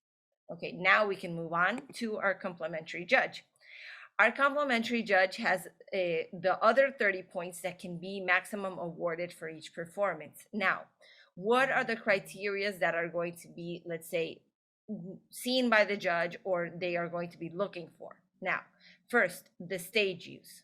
Okay, now we can move on to our complementary judge. Our complementary judge has the other 30 points that can be maximum awarded for each performance. Now, what are the criterias that are going to be, let's say, seen by the judge or they are going to be looking for? Now, first, the stage use.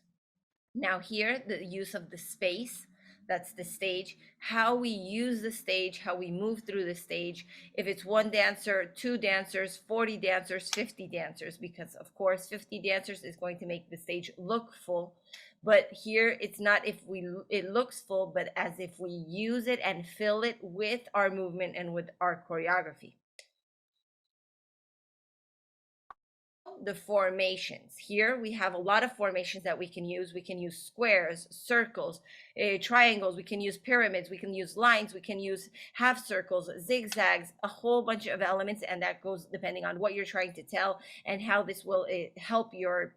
Now here, the use of the space, that's the stage, how we use the stage, how we move through the stage, if it's one dancer, two dancers, 40 dancers, 50 dancers, because of course 50 dancers is going to make the stage look full. But here it's not if it looks full, but as if we use it and fill it with our movement and with our choreography. The formations. Here we have a lot of formations that we can use. We can use squares, circles, triangles, we can use pyramids, we can use lines, we can use half circles, zigzags, a whole bunch of elements, and that goes depending on what you're trying to tell and how this will help your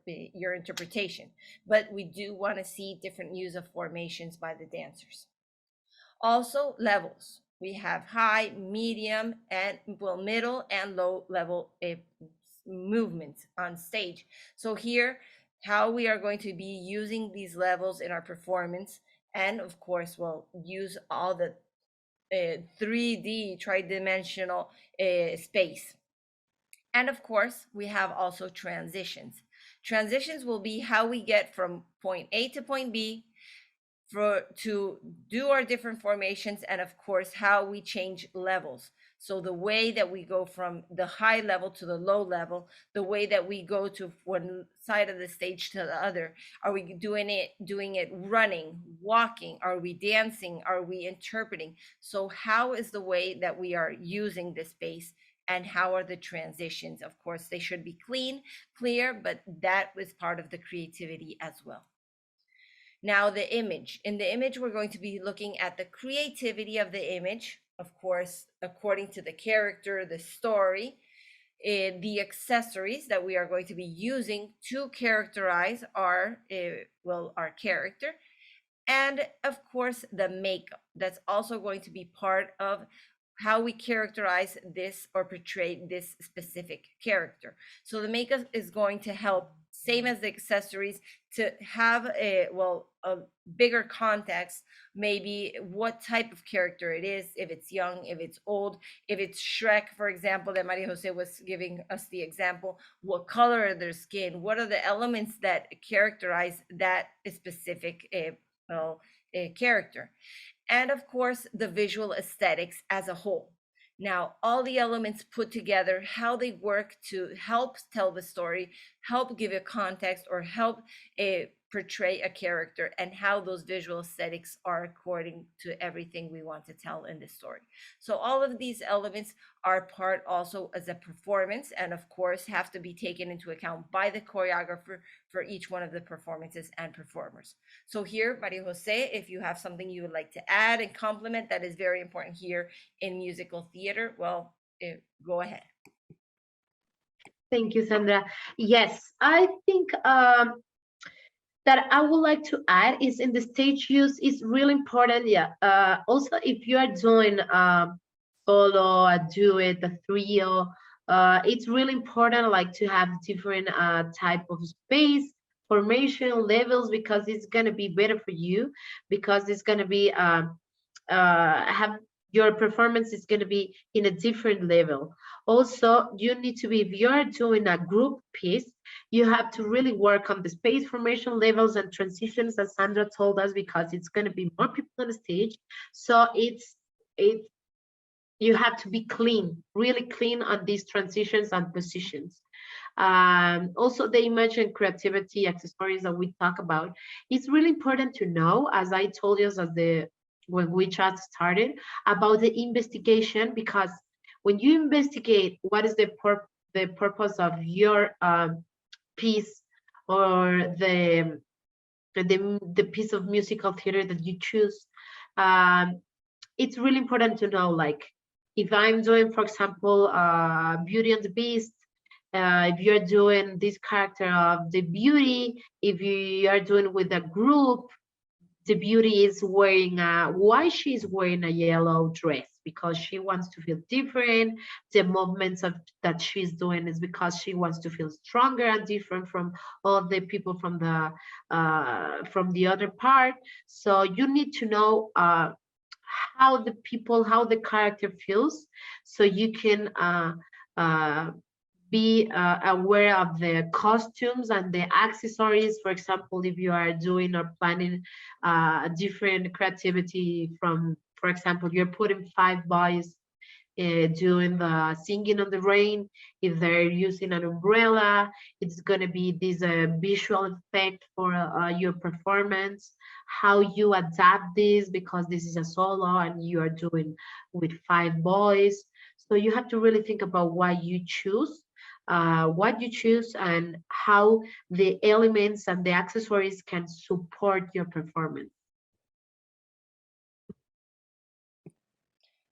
interpretation. But we do want to see different use of formations by the dancers. Also, levels. We have high, medium, and well, middle and low level movements on stage. So here, how we are going to be using these levels in our performance, and of course, we'll use all the 3D tridimensional space. And of course, we have also transitions. Transitions will be how we get from point A to point B to do our different formations, and of course how we change levels. So the way that we go from the high level to the low level, the way that we go to one side of the stage to the other, are we doing it running, walking, are we dancing, are we interpreting? So how is the way that we are using this space and how are the transitions. Of course, they should be clean, clear, but that was part of the creativity as well. Now, the image. In the image, we're going to be looking at the creativity of the image, of course, according to the character, the story, the accessories that we are going to be using to characterize our, our character, and of course the makeup that's also going to be part of how we characterize this or portray this specific character. So the makeup is going to help, same as the accessories, to have a bigger context, maybe what type of character it is, if it's young, if it's old, if it's Shrek, for example, that Maria Jose was giving us the example, what color are their skin, what are the elements that characterize that specific well, character, and of course, the visual aesthetics as a whole. Now, all the elements put together, how they work to help tell the story, help give a context, or help portray a character, and how those visual aesthetics are according to everything we want to tell in the story. So, all of these elements are part also as a performance, and of course, have to be taken into account by the choreographer for each one of the performances and performers. So here, Maria Jose, if you have something you would like to add and complement that is very important here in musical theater, well, go ahead. Thank you, Sandra. Yes, I think that I would like to add is in the stage use is really important. Yeah. Also, if you are doing solo, a duet, a trio, it's really important like to have different type of space, formation levels because it's gonna be better for you because it's gonna be have your performance is going to be in a different level. Also, you need to be, if you're doing a group piece, you have to really work on the space formation levels and transitions, as Sandra told us, because it's going to be more people on the stage. So it's you have to be clean, really clean on these transitions and positions. Also, the image and creativity accessories that we talk about, it's really important to know, as I told you as the when we just started, about the investigation, because when you investigate what is the purpose of your piece or the piece of musical theater that you choose, um, it's really important to know, like, if I'm doing, for example, Beauty and the Beast, if you're doing this character of the beauty, if you are doing with a group, the beauty is wearing why she's wearing a yellow dress, because she wants to feel different. The movements of that she's doing is because she wants to feel stronger and different from all the people from the other part. So you need to know how the character feels, so you can uh, be aware of the costumes and the accessories. For example, if you are doing or planning different creativity from, for example, you're putting 5 boys doing the singing on the rain. If they're using an umbrella, it's going to be this visual effect for your performance. How you adapt this, because this is a solo and you are doing with 5 boys. So you have to really think about what you choose and how the elements and the accessories can support your performance.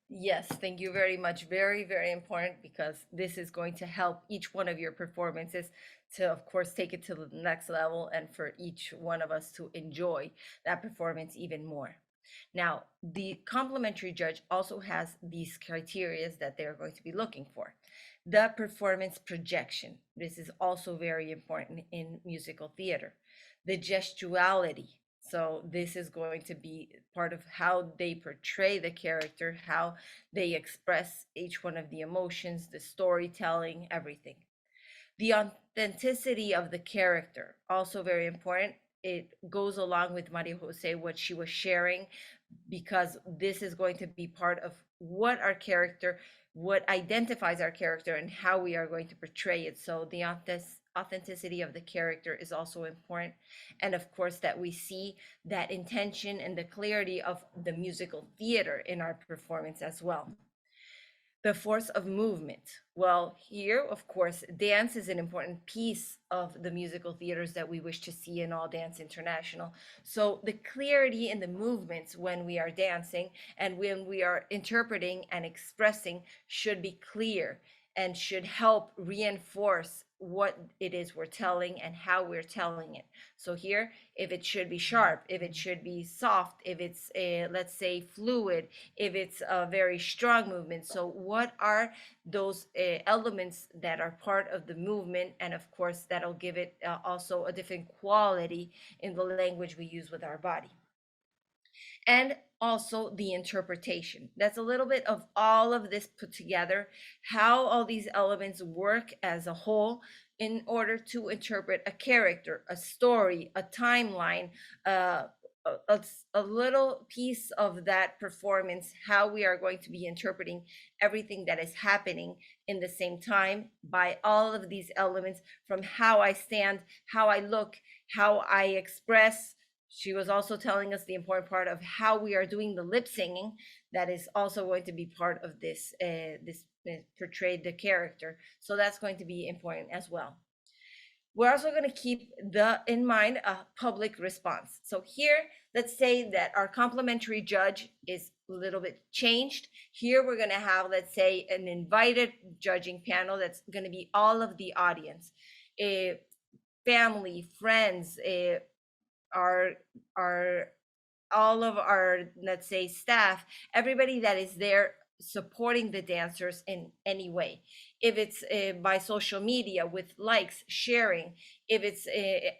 Yes, thank you very much. Very, very important, because this is going to help each one of your performances to, of course, take it to the next level, and for each one of us to enjoy that performance even more. Now, the complimentary judge also has these criterias that they're going to be looking for. The performance projection. This is also very important in musical theater. The gestuality. So this is going to be part of how they portray the character, how they express each one of the emotions, the storytelling, everything. The authenticity of the character, also very important. It goes along with Maria Jose, what she was sharing, because this is going to be part of what our character, what identifies our character, and how we are going to portray it. So the authenticity of the character is also important. And of course, that we see that intention and the clarity of the musical theater in our performance as well. The force of movement. Well, here, of course, dance is an important piece of the musical theaters that we wish to see in All Dance International. So, the clarity in the movements when we are dancing and when we are interpreting and expressing should be clear and should help reinforce what it is we're telling and how we're telling it. So here, if it should be sharp, if it should be soft, if it's let's say fluid, if it's a very strong movement. So what are those elements that are part of the movement? And of course, that'll give it also a different quality in the language we use with our body. And also the interpretation. That's a little bit of all of this put together, how all these elements work as a whole in order to interpret a character, a story, a timeline, uh, a little piece of that performance, how we are going to be interpreting everything that is happening in the same time by all of these elements, from how I stand, how I look, how I express. She was also telling us the important part of how we are doing the lip singing. That is also going to be part of this portrayed the character. So that's going to be important as well. We're also going to keep the in mind a public response. So here, let's say that our complimentary judge is a little bit changed. Here we're going to have, let's say, an invited judging panel that's going to be all of the audience, uh, family, friends, our our all of our, let's say, staff, everybody that is there supporting the dancers in any way. If it's by social media with likes, sharing, if it's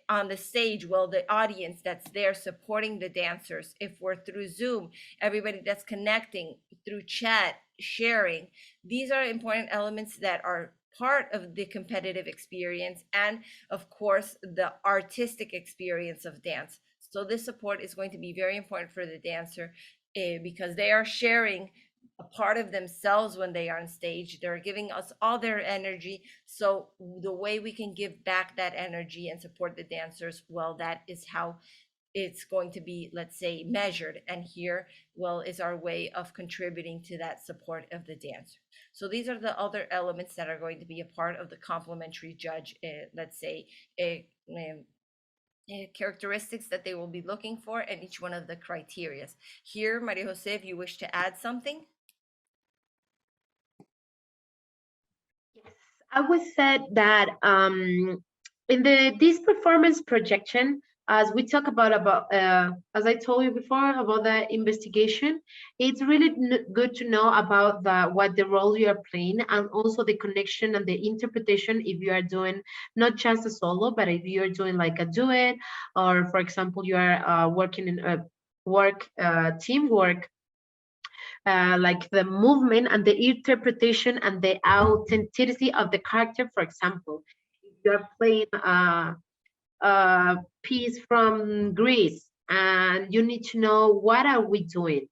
on the stage, well, the audience that's there supporting the dancers. If we're through Zoom, everybody that's connecting through chat, sharing. These are important elements that are part of the competitive experience and, of course, the artistic experience of dance. So this support is going to be very important for the dancer because they are sharing a part of themselves when they are on stage. They're giving us all their energy. So the way we can give back that energy and support the dancers, well, that is how it's going to be, let's say, measured. And here, well, is our way of contributing to that support of the dancer. So these are the other elements that are going to be a part of the complementary judge, let's say, characteristics that they will be looking for and each one of the criterias. Here, Maria Jose, if you wish to add something. Yes, I would say that in this performance projection, as we talk about as I told you before about the investigation, it's really good to know about the what the role you are playing and also the connection and the interpretation if you are doing not just a solo, but if you are doing like a duet, or for example you are working in a work teamwork, like the movement and the interpretation and the authenticity of the character. For example, if you're playing a piece from Greece and you need to know what are we doing?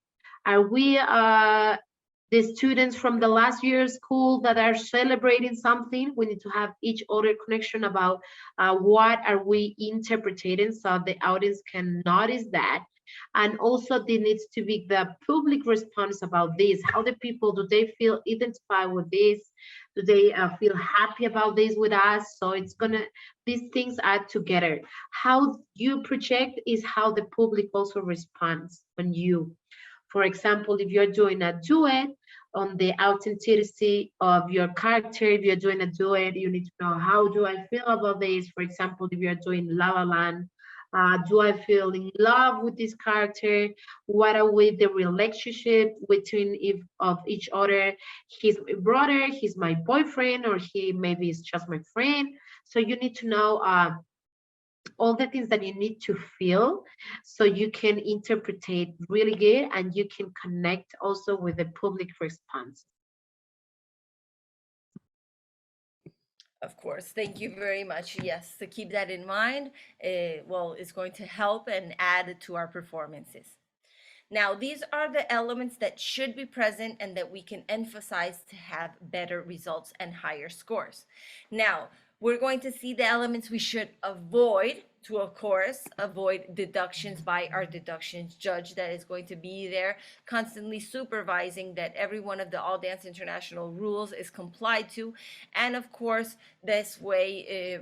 Are we the students from the last year's school that are celebrating something? We need to have each other connection about what are we interpreting so the audience can notice that. And also there needs to be the public response about this. How the people, do they feel identified with this? Do they feel happy about this with us? So it's gonna, these things add together. How you project is how the public also responds when you, for example, if you're doing a duet, on the authenticity of your character, if you're doing a duet, you need to know how do I feel about this. For example, if you're doing La La Land, do I feel in love with this character? What are with the relationship between if of each other? He's my brother, he's my boyfriend, or he maybe is just my friend. So you need to know all the things that you need to feel so you can interpret it really good and you can connect also with the public response. Of course, thank you very much. Yes, to keep that in mind, well, it's going to help and add to our performances. Now, these are the elements that should be present and that we can emphasize to have better results and higher scores. Now, We're going to see the elements we should avoid to, of course, avoid deductions by our deductions judge that is going to be there, constantly supervising that every one of the All Dance International rules is complied to. And of course, this way,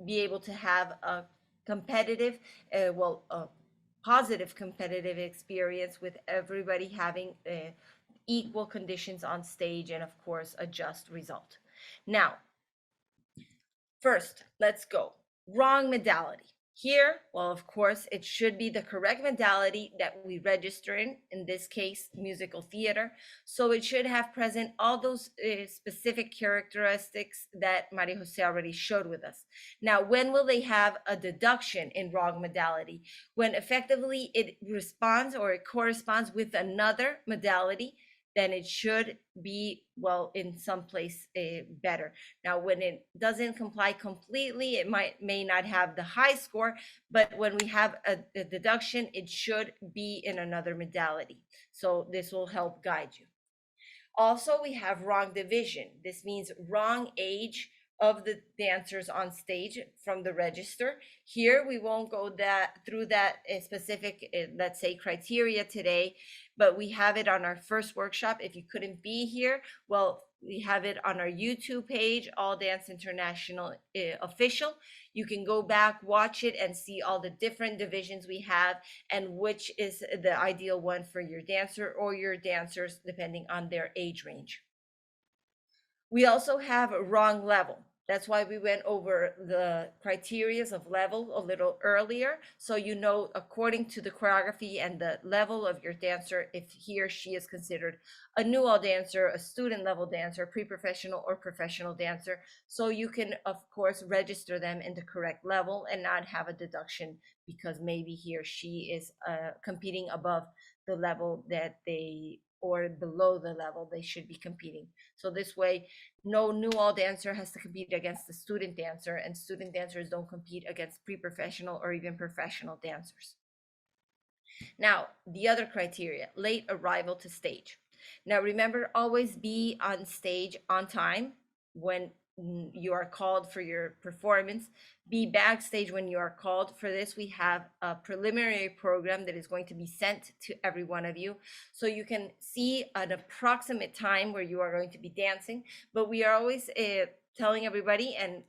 be able to have a competitive, positive competitive experience with everybody having equal conditions on stage and, of course, a just result. Now, first, let's go. Wrong modality. Here, well, of course, it should be the correct modality that we register in this case, musical theater. So it should have present all those specific characteristics that Maria Jose already showed with us. Now, when will they have a deduction in wrong modality? When effectively it responds or it corresponds with another modality, then it should be, well, in some place better. Now, when it doesn't comply completely, it may not have the high score, but when we have a deduction, it should be in another modality. So this will help guide you. Also, we have wrong division. This means wrong age of the dancers on stage from the register. Here, we won't go through that specific, let's say, criteria today, but we have it on our first workshop. If you couldn't be here, well, we have it on our YouTube page, All Dance International Official. You can go back, watch it, and see all the different divisions we have and which is the ideal one for your dancer or your dancers, depending on their age range. We also have a wrong level. That's why we went over the criterias of level a little earlier. So you know, according to the choreography and the level of your dancer, if he or she is considered a new all dancer, a student level dancer, pre-professional or professional dancer. So you can, of course, register them in the correct level and not have a deduction because maybe he or she is competing above the level that they, or below the level they should be competing. So this way, no new all dancer has to compete against the student dancer, and student dancers don't compete against pre-professional or even professional dancers. Now, the other criteria, late arrival to stage. Now, remember, always be on stage on time when you are called for your performance. Be backstage when you are called. For this, we have a preliminary program that is going to be sent to every one of you, so you can see an approximate time where you are going to be dancing. But we are always telling everybody and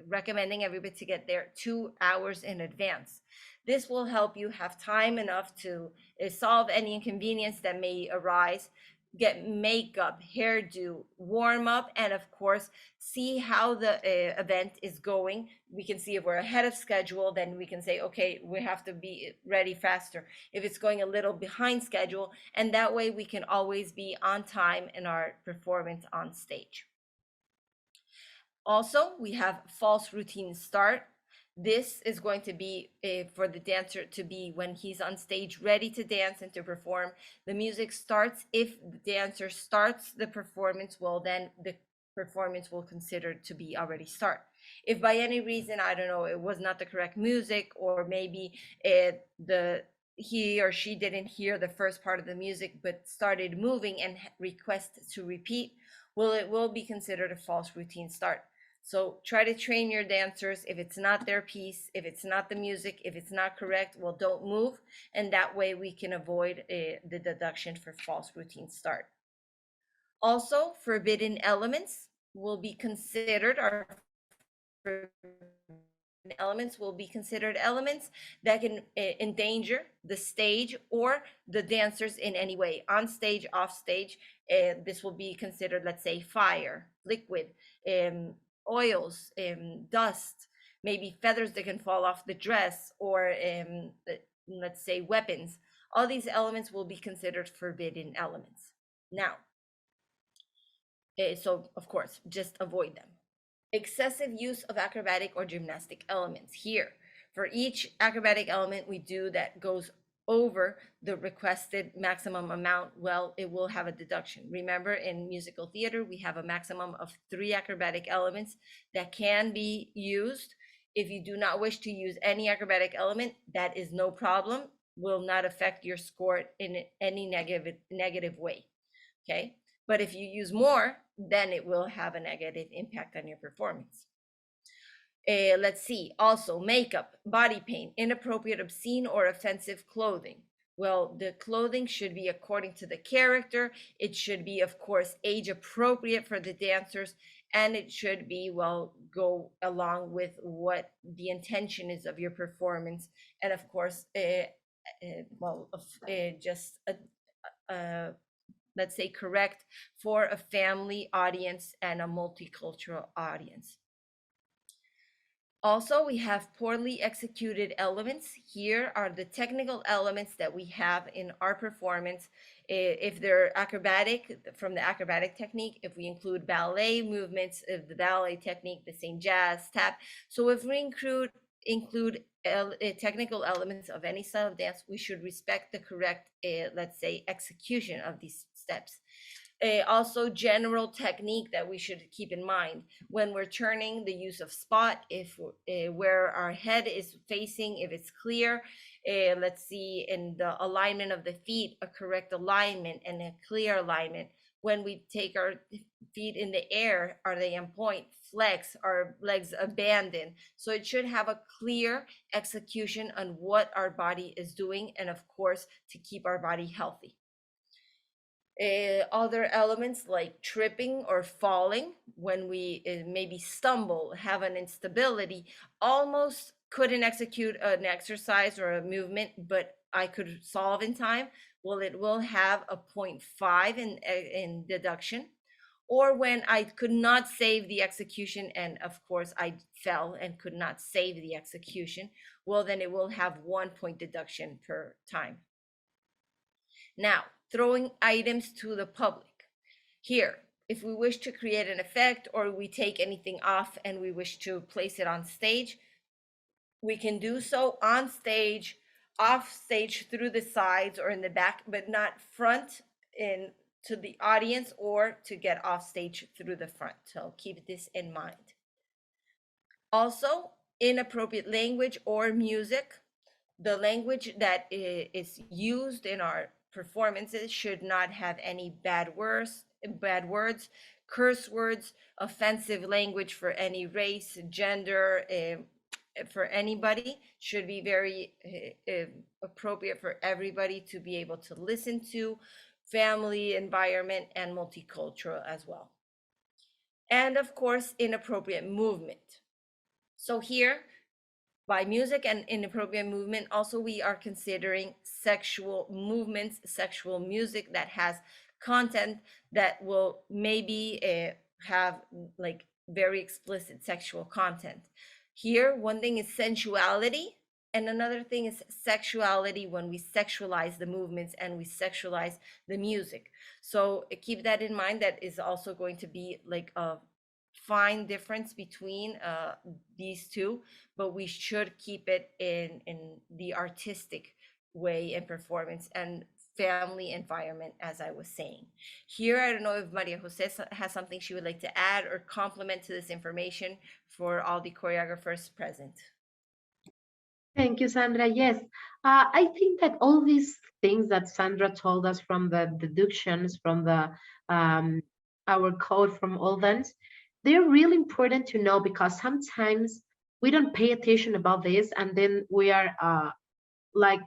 recommending everybody to get there 2 hours in advance. This will help you have time enough to solve any inconvenience that may arise, get makeup, hairdo, warm up, and of course, see how the event is going. We can see if we're ahead of schedule, then we can say, okay, we have to be ready faster. If it's going a little behind schedule, and that way we can always be on time in our performance on stage. Also, we have false routine start. This is going to be for the dancer to be when he's on stage ready to dance and to perform. The music starts. If the dancer starts the performance, well, then the performance will consider to be already start. If by any reason, I don't know, it was not the correct music, or maybe he or she didn't hear the first part of the music but started moving and requests to repeat, well, it will be considered a false routine start. So try to train your dancers. If it's not their piece, if it's not the music, if it's not correct, well, don't move. And that way we can avoid the deduction for false routine start. Also, forbidden elements will be considered, or elements will be considered elements that can endanger the stage or the dancers in any way, on stage, off stage. This will be considered, let's say, fire, liquid, oils, dust, maybe feathers that can fall off the dress, or let's say weapons. All these elements will be considered forbidden elements. Now, so of course, just avoid them. Excessive use of acrobatic or gymnastic elements. Here, for each acrobatic element we do that goes over the requested maximum amount, well, it will have a deduction. Remember, in musical theater, we have a maximum of 3 acrobatic elements that can be used. If you do not wish to use any acrobatic element, that is no problem, will not affect your score in any negative way, okay? But if you use more, then it will have a negative impact on your performance. Let's see. Also, makeup, body paint, inappropriate, obscene, or offensive clothing. Well, the clothing should be according to the character. It should be, of course, age appropriate for the dancers, and it should be, well, go along with what the intention is of your performance. And of course, just let's say, correct for a family audience and a multicultural audience. Also, we have poorly executed elements. Here are the technical elements that we have in our performance. If they're acrobatic, from the acrobatic technique, if we include ballet movements of the ballet technique, the same jazz, tap. So if we include technical elements of any style of dance, we should respect the correct, let's say, execution of these steps. Also, general technique that we should keep in mind when we're turning, the use of spot, if where our head is facing, if it's clear. Let's see, in the alignment of the feet, a correct alignment and a clear alignment. When we take our feet in the air, are they on point, flex, our legs abandoned? So it should have a clear execution on what our body is doing, and of course, to keep our body healthy. Other elements like tripping or falling, when we maybe stumble, have an instability, almost couldn't execute an exercise or a movement, but I could solve in time. Well, it will have a 0.5 in deduction. Or when I could not save the execution, and of course I fell and could not save the execution, well, then it will have 1 point deduction per time. Now, throwing items to the public. Here, if we wish to create an effect or we take anything off and we wish to place it on stage, we can do so on stage, off stage, through the sides or in the back, but not front in to the audience or to get off stage through the front. So keep this in mind. Also, inappropriate language or music. The language that is used in our performances should not have any bad words, curse words, offensive language for any race, gender, for anybody. Should be very appropriate for everybody to be able to listen to, family, environment, and multicultural as well. And of course, inappropriate movement. So here, by music and inappropriate movement, also we are considering sexual movements, sexual music that has content that will maybe have like very explicit sexual content. Here, one thing is sensuality, and another thing is sexuality when we sexualize the movements and we sexualize the music. So keep that in mind. That is also going to be like a fine difference between these two, but we should keep it in the artistic way and performance and family environment, as I was saying. Here, I don't know if Maria Jose has something she would like to add or complement to this information for all the choreographers present. Thank you, Sandra. Yes, I think that all these things that Sandra told us from the deductions from the um, our code from all that, they're really important to know because sometimes we don't pay attention about this, and then we are like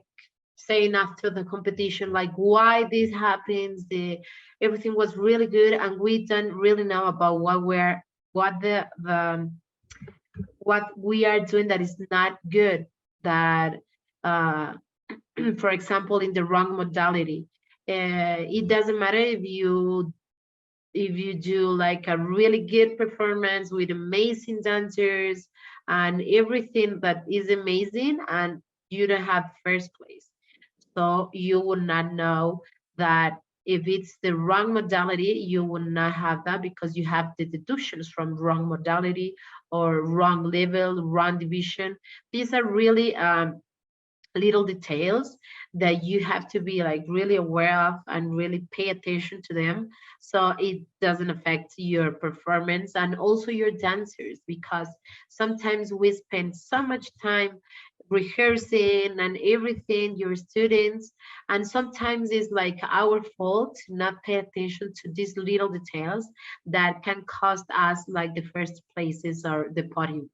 saying after the competition, like why this happens. The everything was really good, and we don't really know about what the what we are doing that is not good, that uh, for example in the wrong modality. It doesn't matter if you do like a really good performance with amazing dancers and everything that is amazing, and you don't have first place, so you will not know that. If it's the wrong modality, you will not have that because you have the deductions from wrong modality or wrong level, wrong division. These are really little details that you have to be like really aware of and really pay attention to them, so it doesn't affect your performance and also your dancers, because sometimes we spend so much time rehearsing and everything, your students, and sometimes it's like our fault to not pay attention to these little details that can cost us like the first places or the podium.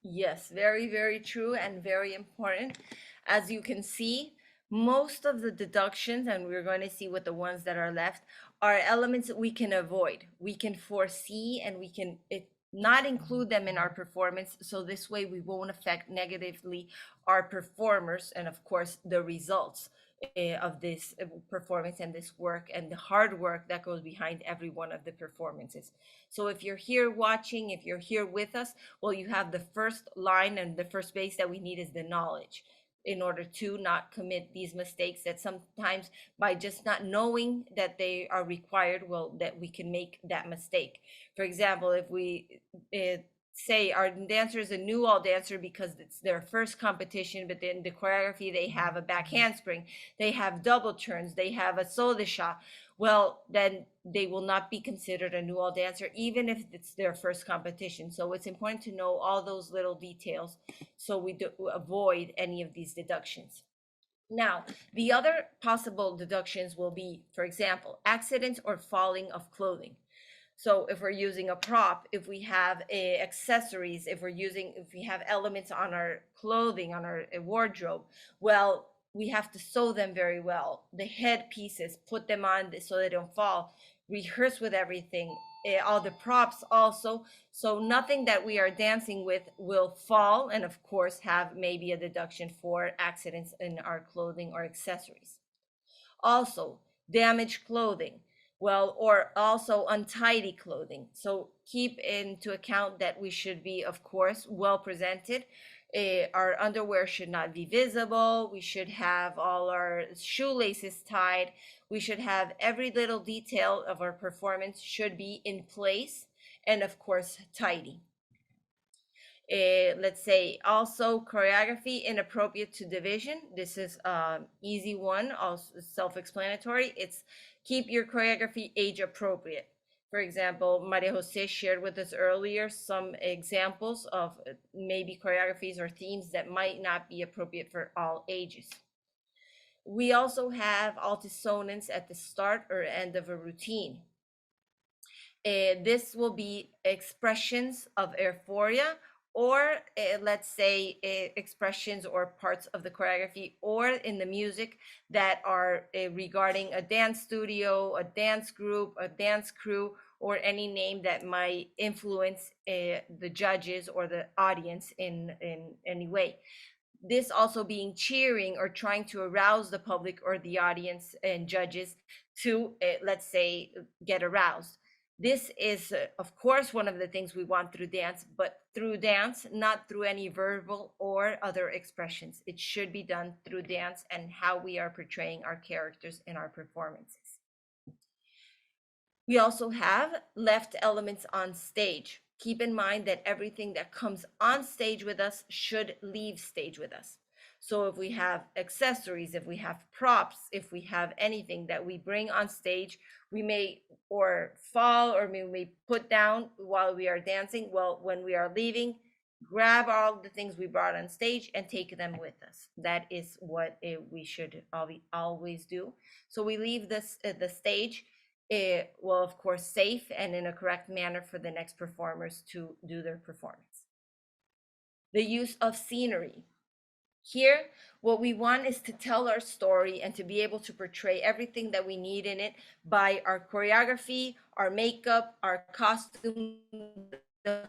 Yes, very, very true and very important. As you can see, most of the deductions, and we're going to see what the ones that are left, are elements that we can avoid, we can foresee, and we can not include them in our performance. So this way we won't affect negatively our performers and, of course, the results of this performance and this work and the hard work that goes behind every one of the performances. So if you're here watching, if you're here with us, well, you have the first line, and the first base that we need is the knowledge in order to not commit these mistakes that sometimes by just not knowing that they are required, well, that we can make that mistake. For example, if we say our dancer is a new all dancer because it's their first competition, but then the choreography, they have a back handspring, they have double turns, they have a saut de chat, well, then they will not be considered a new all dancer, even if it's their first competition. So it's important to know all those little details so we do avoid any of these deductions. Now, the other possible deductions will be, for example, accidents or falling of clothing. So if we're using a prop, if we have accessories, if we have elements on our clothing, on our wardrobe, well, we have to sew them very well. The head pieces, put them on so they don't fall. Rehearse with everything, all the props also. So nothing that we are dancing with will fall, and of course have maybe a deduction for accidents in our clothing or accessories. Also, damaged clothing, well, or also untidy clothing. So keep into account that we should be, of course, well presented. Our underwear should not be visible. We should have all our shoelaces tied. We should have every little detail of our performance should be in place, and of course tidy. Let's say also choreography inappropriate to division. This is easy one, also self-explanatory. It's keep your choreography age appropriate. For example, Maria Jose shared with us earlier some examples of maybe choreographies or themes that might not be appropriate for all ages. We also have altisonance at the start or end of a routine. This will be expressions of euphoria, or let's say expressions or parts of the choreography or in the music that are regarding a dance studio, a dance group, a dance crew, or any name that might influence the judges or the audience in any way. This also being cheering or trying to arouse the public or the audience and judges to, let's say, get aroused. This is, of course, one of the things we want through dance, but through dance, not through any verbal or other expressions. It should be done through dance and how we are portraying our characters in our performances. We also have left elements on stage. Keep in mind that everything that comes on stage with us should leave stage with us. So if we have accessories, if we have props, if we have anything that we bring on stage, we may or fall or we may put down while we are dancing. Well, when we are leaving, grab all the things we brought on stage and take them with us. That is what we should always do. So we leave the stage, well, of course, safe and in a correct manner for the next performers to do their performance. The use of scenery. Here, what we want is to tell our story and to be able to portray everything that we need in it by our choreography, our makeup, our costume, the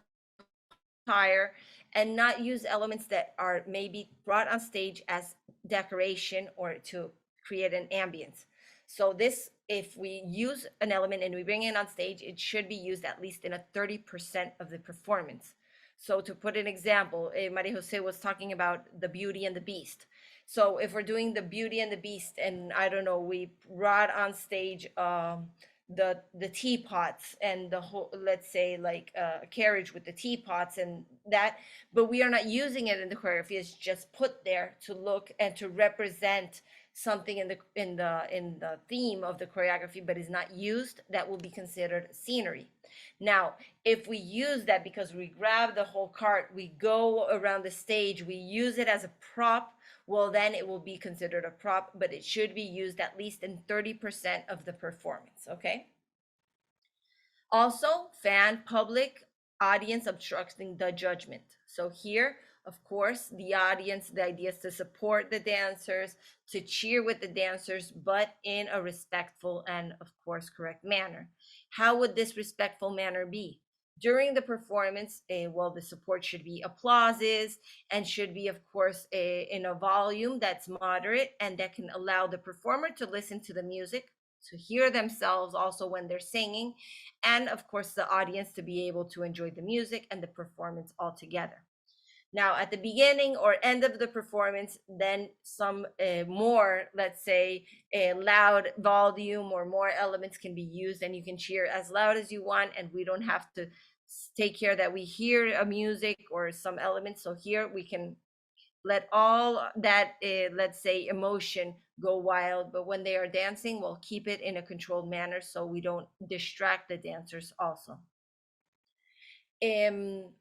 attire, and not use elements that are maybe brought on stage as decoration or to create an ambience. So this, if we use an element and we bring it on stage, it should be used at least in a 30% of the performance. So to put an example, Maria Jose was talking about the Beauty and the Beast. So if we're doing the Beauty and the Beast, and I don't know, we brought on stage the teapots and the whole, let's say, like a carriage with the teapots and that, but we are not using it in the choreography. It's just put there to look and to represent something in the theme of the choreography, but is not used, that will be considered scenery. Now, if we use that because we grab the whole cart, we go around the stage, we use it as a prop, well, then it will be considered a prop, but it should be used at least in 30% of the performance, okay? Also, fan, public, audience obstructing the judgment. So here, of course, the audience, the idea is to support the dancers, to cheer with the dancers, but in a respectful and, of course, correct manner. How would this respectful manner be? During the performance, well, the support should be applauses and should be, of course, in a volume that's moderate and that can allow the performer to listen to the music, to hear themselves also when they're singing, and of course, the audience to be able to enjoy the music and the performance altogether. Now, at the beginning or end of the performance, then some more, let's say, a loud volume or more elements can be used, and you can cheer as loud as you want, and we don't have to take care that we hear a music or some elements. So here we can let all that, let's say, emotion go wild, but when they are dancing, we'll keep it in a controlled manner so we don't distract the dancers also.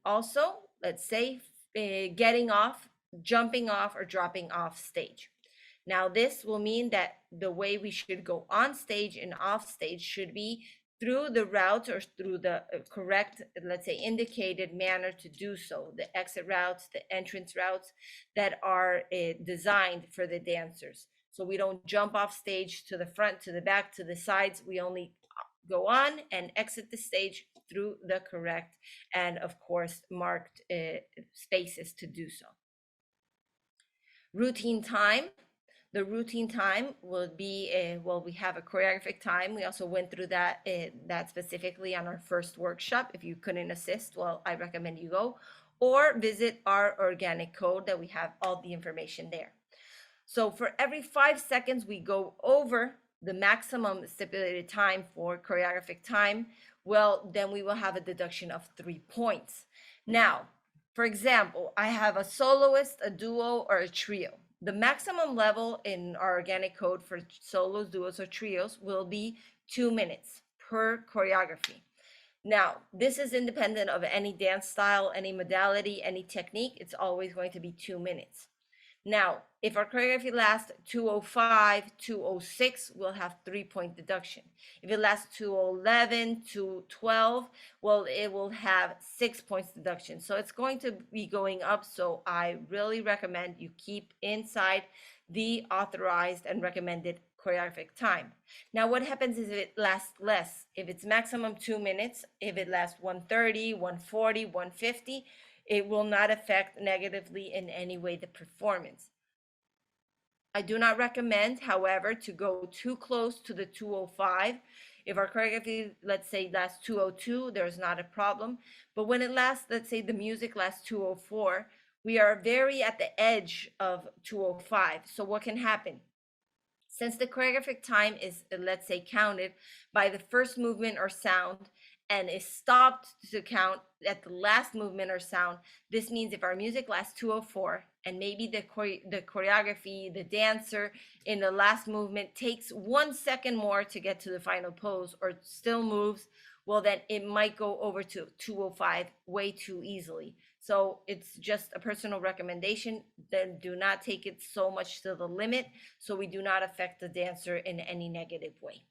Also, let's say, getting off, jumping off, or dropping off stage. Now, this will mean that the way we should go on stage and off stage should be through the routes or through the correct, let's say, indicated manner to do so. The exit routes, the entrance routes that are designed for the dancers. So we don't jump off stage to the front, to the back, to the sides. We only go on and exit the stage through the correct and, of course, marked spaces to do so. Routine time. The routine time will be, well, we have a choreographic time. We also went through that specifically on our first workshop. If you couldn't assist, well, I recommend you go or visit our organic code that we have all the information there. So for every 5 seconds we go over the maximum stipulated time for choreographic time, well, then we will have a deduction of 3 points. Now, for example, I have a soloist, a duo, or a trio. The maximum level in our organic code for solos, duos, or trios will be 2 minutes per choreography. Now, this is independent of any dance style, any modality, any technique. It's always going to be 2 minutes. Now, if our choreography lasts 205, 206, we'll have 3-point deduction. If it lasts 211, 212, well, it will have 6 points deduction. So it's going to be going up. So I really recommend you keep inside the authorized and recommended choreographic time. Now, what happens is if it lasts less, if it's maximum 2 minutes, if it lasts 130, 140, 150, it will not affect negatively in any way the performance. I do not recommend, however, to go too close to the 205. If our choreography, let's say, lasts 202, there's not a problem. But when it lasts, let's say the music lasts 204, we are very at the edge of 205. So what can happen? Since the choreographic time is, let's say, counted by the first movement or sound and is stopped to count at the last movement or sound, this means if our music lasts 204 and maybe the choreography, the dancer in the last movement takes 1 second more to get to the final pose or still moves, well, then it might go over to 205 way too easily. So it's just a personal recommendation. Then do not take it so much to the limit so we do not affect the dancer in any negative way.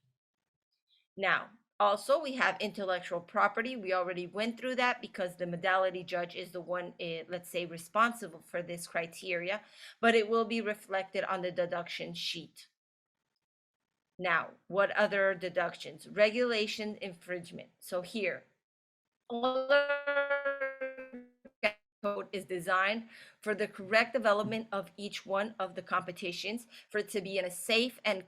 Now, also, we have intellectual property. We already went through that because the modality judge is the one, let's say, responsible for this criteria, but it will be reflected on the deduction sheet. Now, what other deductions? Regulation infringement. So here, all code is designed for the correct development of each one of the competitions, for it to be in a safe and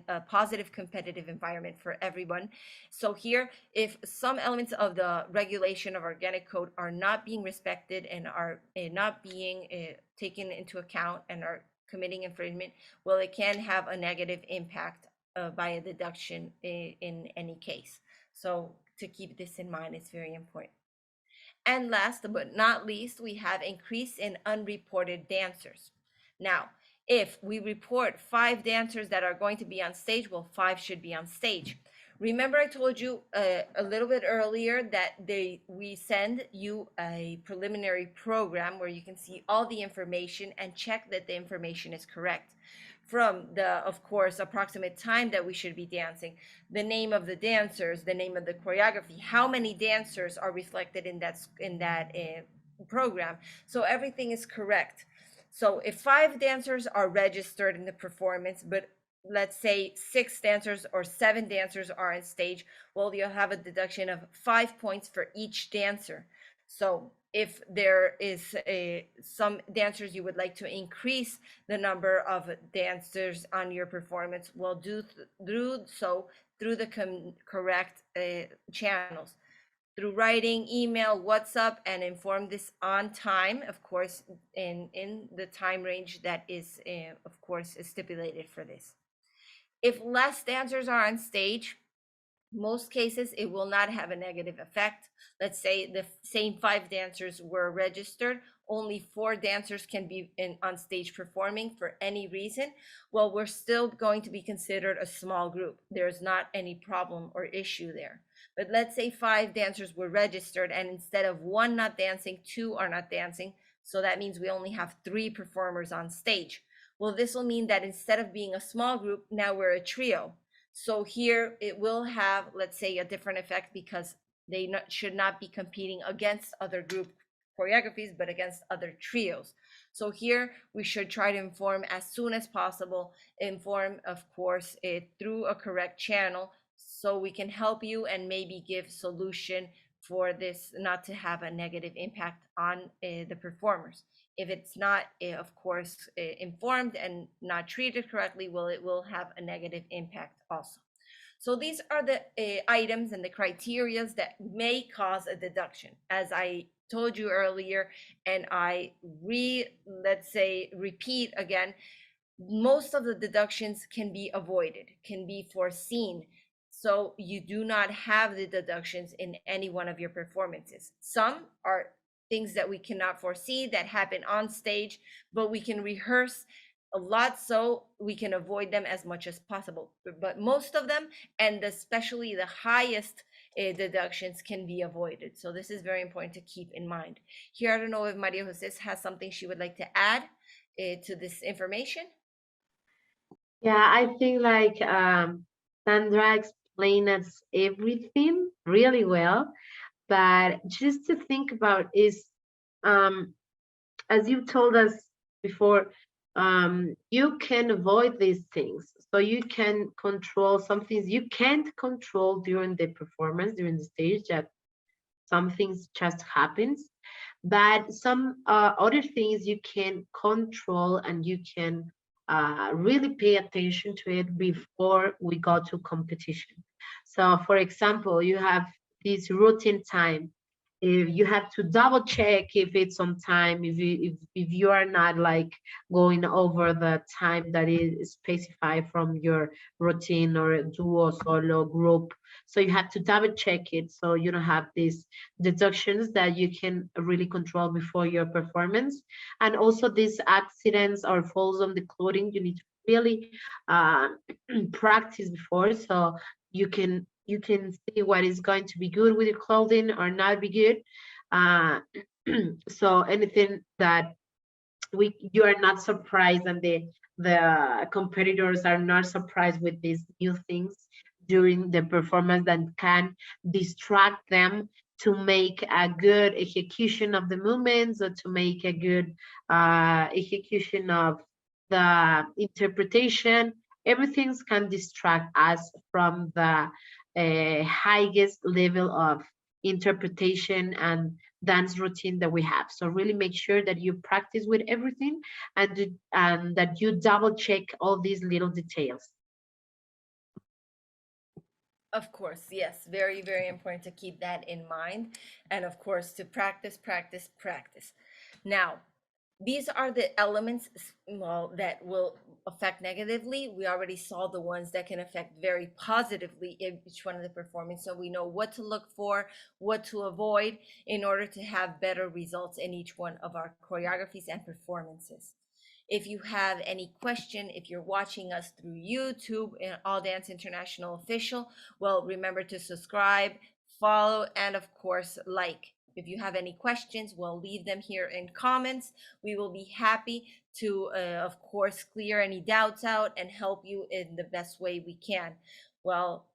a positive competitive environment for everyone. So here, if some elements of the regulation of organic code are not being respected and are not being taken into account and are committing infringement, well, it can have a negative impact by a deduction in any case. So to keep this in mind is very important. And last but not least, we have increase in unreported dancers. Now, if we report 5 dancers that are going to be on stage, well, 5 should be on stage. Remember, I told you a little bit earlier that we send you a preliminary program where you can see all the information and check that the information is correct. From the, of course, approximate time that we should be dancing, the name of the dancers, the name of the choreography, how many dancers are reflected in that program. So everything is correct. So if 5 dancers are registered in the performance, but let's say 6 dancers or 7 dancers are on stage, well, you'll have a deduction of 5 points for each dancer. So if there is some dancers you would like to increase the number of dancers on your performance, well, do so through the correct channels, through writing, email, WhatsApp, and inform this on time, of course, in the time range that is, of course, stipulated for this. If less dancers are on stage, most cases it will not have a negative effect. Let's say the same 5 dancers were registered, only 4 dancers can be on stage performing for any reason, well, we're still going to be considered a small group. There's not any problem or issue there. But let's say 5 dancers were registered, and instead of 1 not dancing, 2 are not dancing, so that means we only have 3 performers on stage. Well, this will mean that instead of being a small group, now we're a trio. So here it will have, let's say, a different effect because they should not be competing against other group choreographies, but against other trios. So here we should try to inform as soon as possible, inform, of course, through a correct channel, so we can help you and maybe give solution for this not to have a negative impact on the performers. If it's not, of course, informed and not treated correctly, well, it will have a negative impact also. So these are the items and the criterias that may cause a deduction. As I told you earlier, and let's say, repeat again, most of the deductions can be avoided, can be foreseen. So you do not have the deductions in any one of your performances. Some are things that we cannot foresee that happen on stage, but we can rehearse a lot so we can avoid them as much as possible. But most of them, and especially the highest deductions, can be avoided. So this is very important to keep in mind. Here, I don't know if Maria Jose has something she would like to add to this information. Yeah, I think like Sandra explained us everything really well, but just to think about is, um, as you told us before, you can avoid these things. So you can control some things you can't control during the performance, during the stage, that some things just happens, but some other things you can control and you can really pay attention to it before we go to competition. So for example, you have this routine time. If you have to double check if it's on time, if you are not like going over the time that is specified from your routine or duo, solo, group, so you have to double check it so you don't have these deductions that you can really control before your performance. And also these accidents or falls on the clothing, you need to really uh, practice before, so you can see what is going to be good with your clothing or not be good. uh, so anything that you are not surprised, and the competitors are not surprised with these new things during the performance that can distract them to make a good execution of the movements, or to make a good execution of the interpretation. Everything can distract us from the highest level of interpretation and dance routine that we have. So really make sure that you practice with everything, and that you double check all these little details. Of course, yes, very, very important to keep that in mind. And of course, to practice, practice, practice. Now, these are the elements, well, that will affect negatively. We already saw the ones that can affect very positively in each one of the performance. So we know what to look for, what to avoid in order to have better results in each one of our choreographies and performances. If you have any question, if you're watching us through YouTube, All Dance International Official, well, remember to subscribe, follow, and of course, like. If you have any questions, we'll leave them here in comments. We will be happy to, of course, clear any doubts out and help you in the best way we can. Well,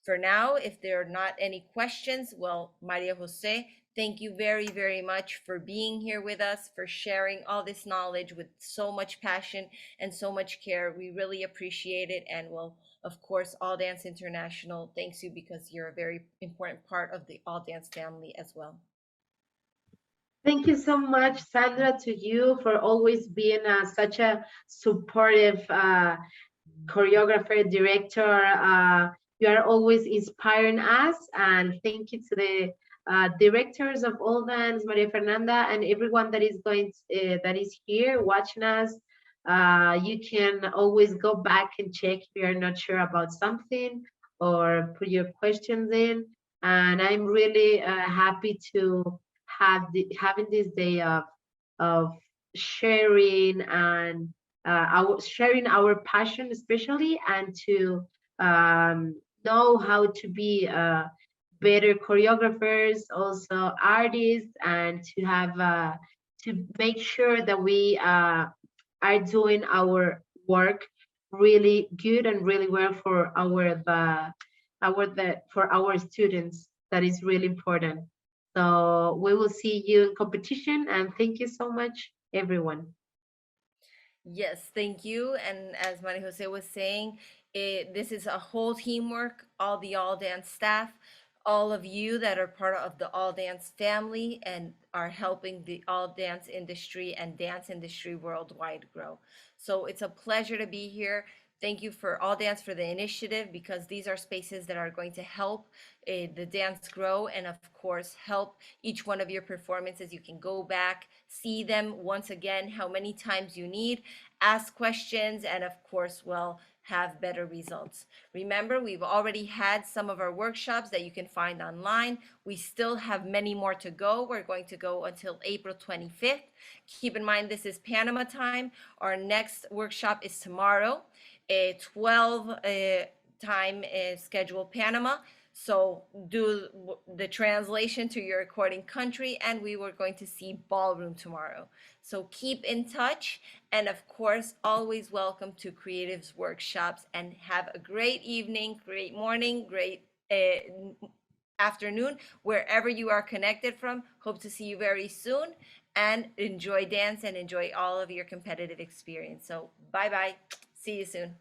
for now, if there are not any questions, well, Maria Jose, thank you very, very much for being here with us, for sharing all this knowledge with so much passion and so much care. We really appreciate it. And well, of course, All Dance International thanks you because you're a very important part of the All Dance family as well. Thank you so much, Sandra, to you for always being such a supportive choreographer, director. You are always inspiring us. And thank you to the directors of All Dance, Maria Fernanda, and everyone that is that is here watching us. You can always go back and check if you're not sure about something or put your questions in. And I'm really happy to having this day of sharing and our sharing our passion especially, and to know how to be better choreographers, also artists, and to have to make sure that we are doing our work really good and really well for for our students. That is really important. So we will see you in competition, and thank you so much, everyone. Yes, thank you. And as Maria Jose was saying, this is a whole teamwork, all the All Dance staff, all of you that are part of the All Dance family and are helping the All Dance industry and dance industry worldwide grow. So it's a pleasure to be here. Thank you for All Dance for the initiative because these are spaces that are going to help the dance grow and, of course, help each one of your performances. You can go back, see them once again, how many times you need, ask questions, and, of course, well, have better results. Remember, we've already had some of our workshops that you can find online. We still have many more to go. We're going to go until April 25th. Keep in mind, this is Panama time. Our next workshop is tomorrow, 12 time schedule Panama. So do the translation to your recording country, and we were going to see ballroom tomorrow. So keep in touch, and of course, always welcome to Creatives Workshops. And have a great evening, great morning, great afternoon, wherever you are connected from. Hope to see you very soon, and enjoy dance and enjoy all of your competitive experience. So bye bye. See you soon.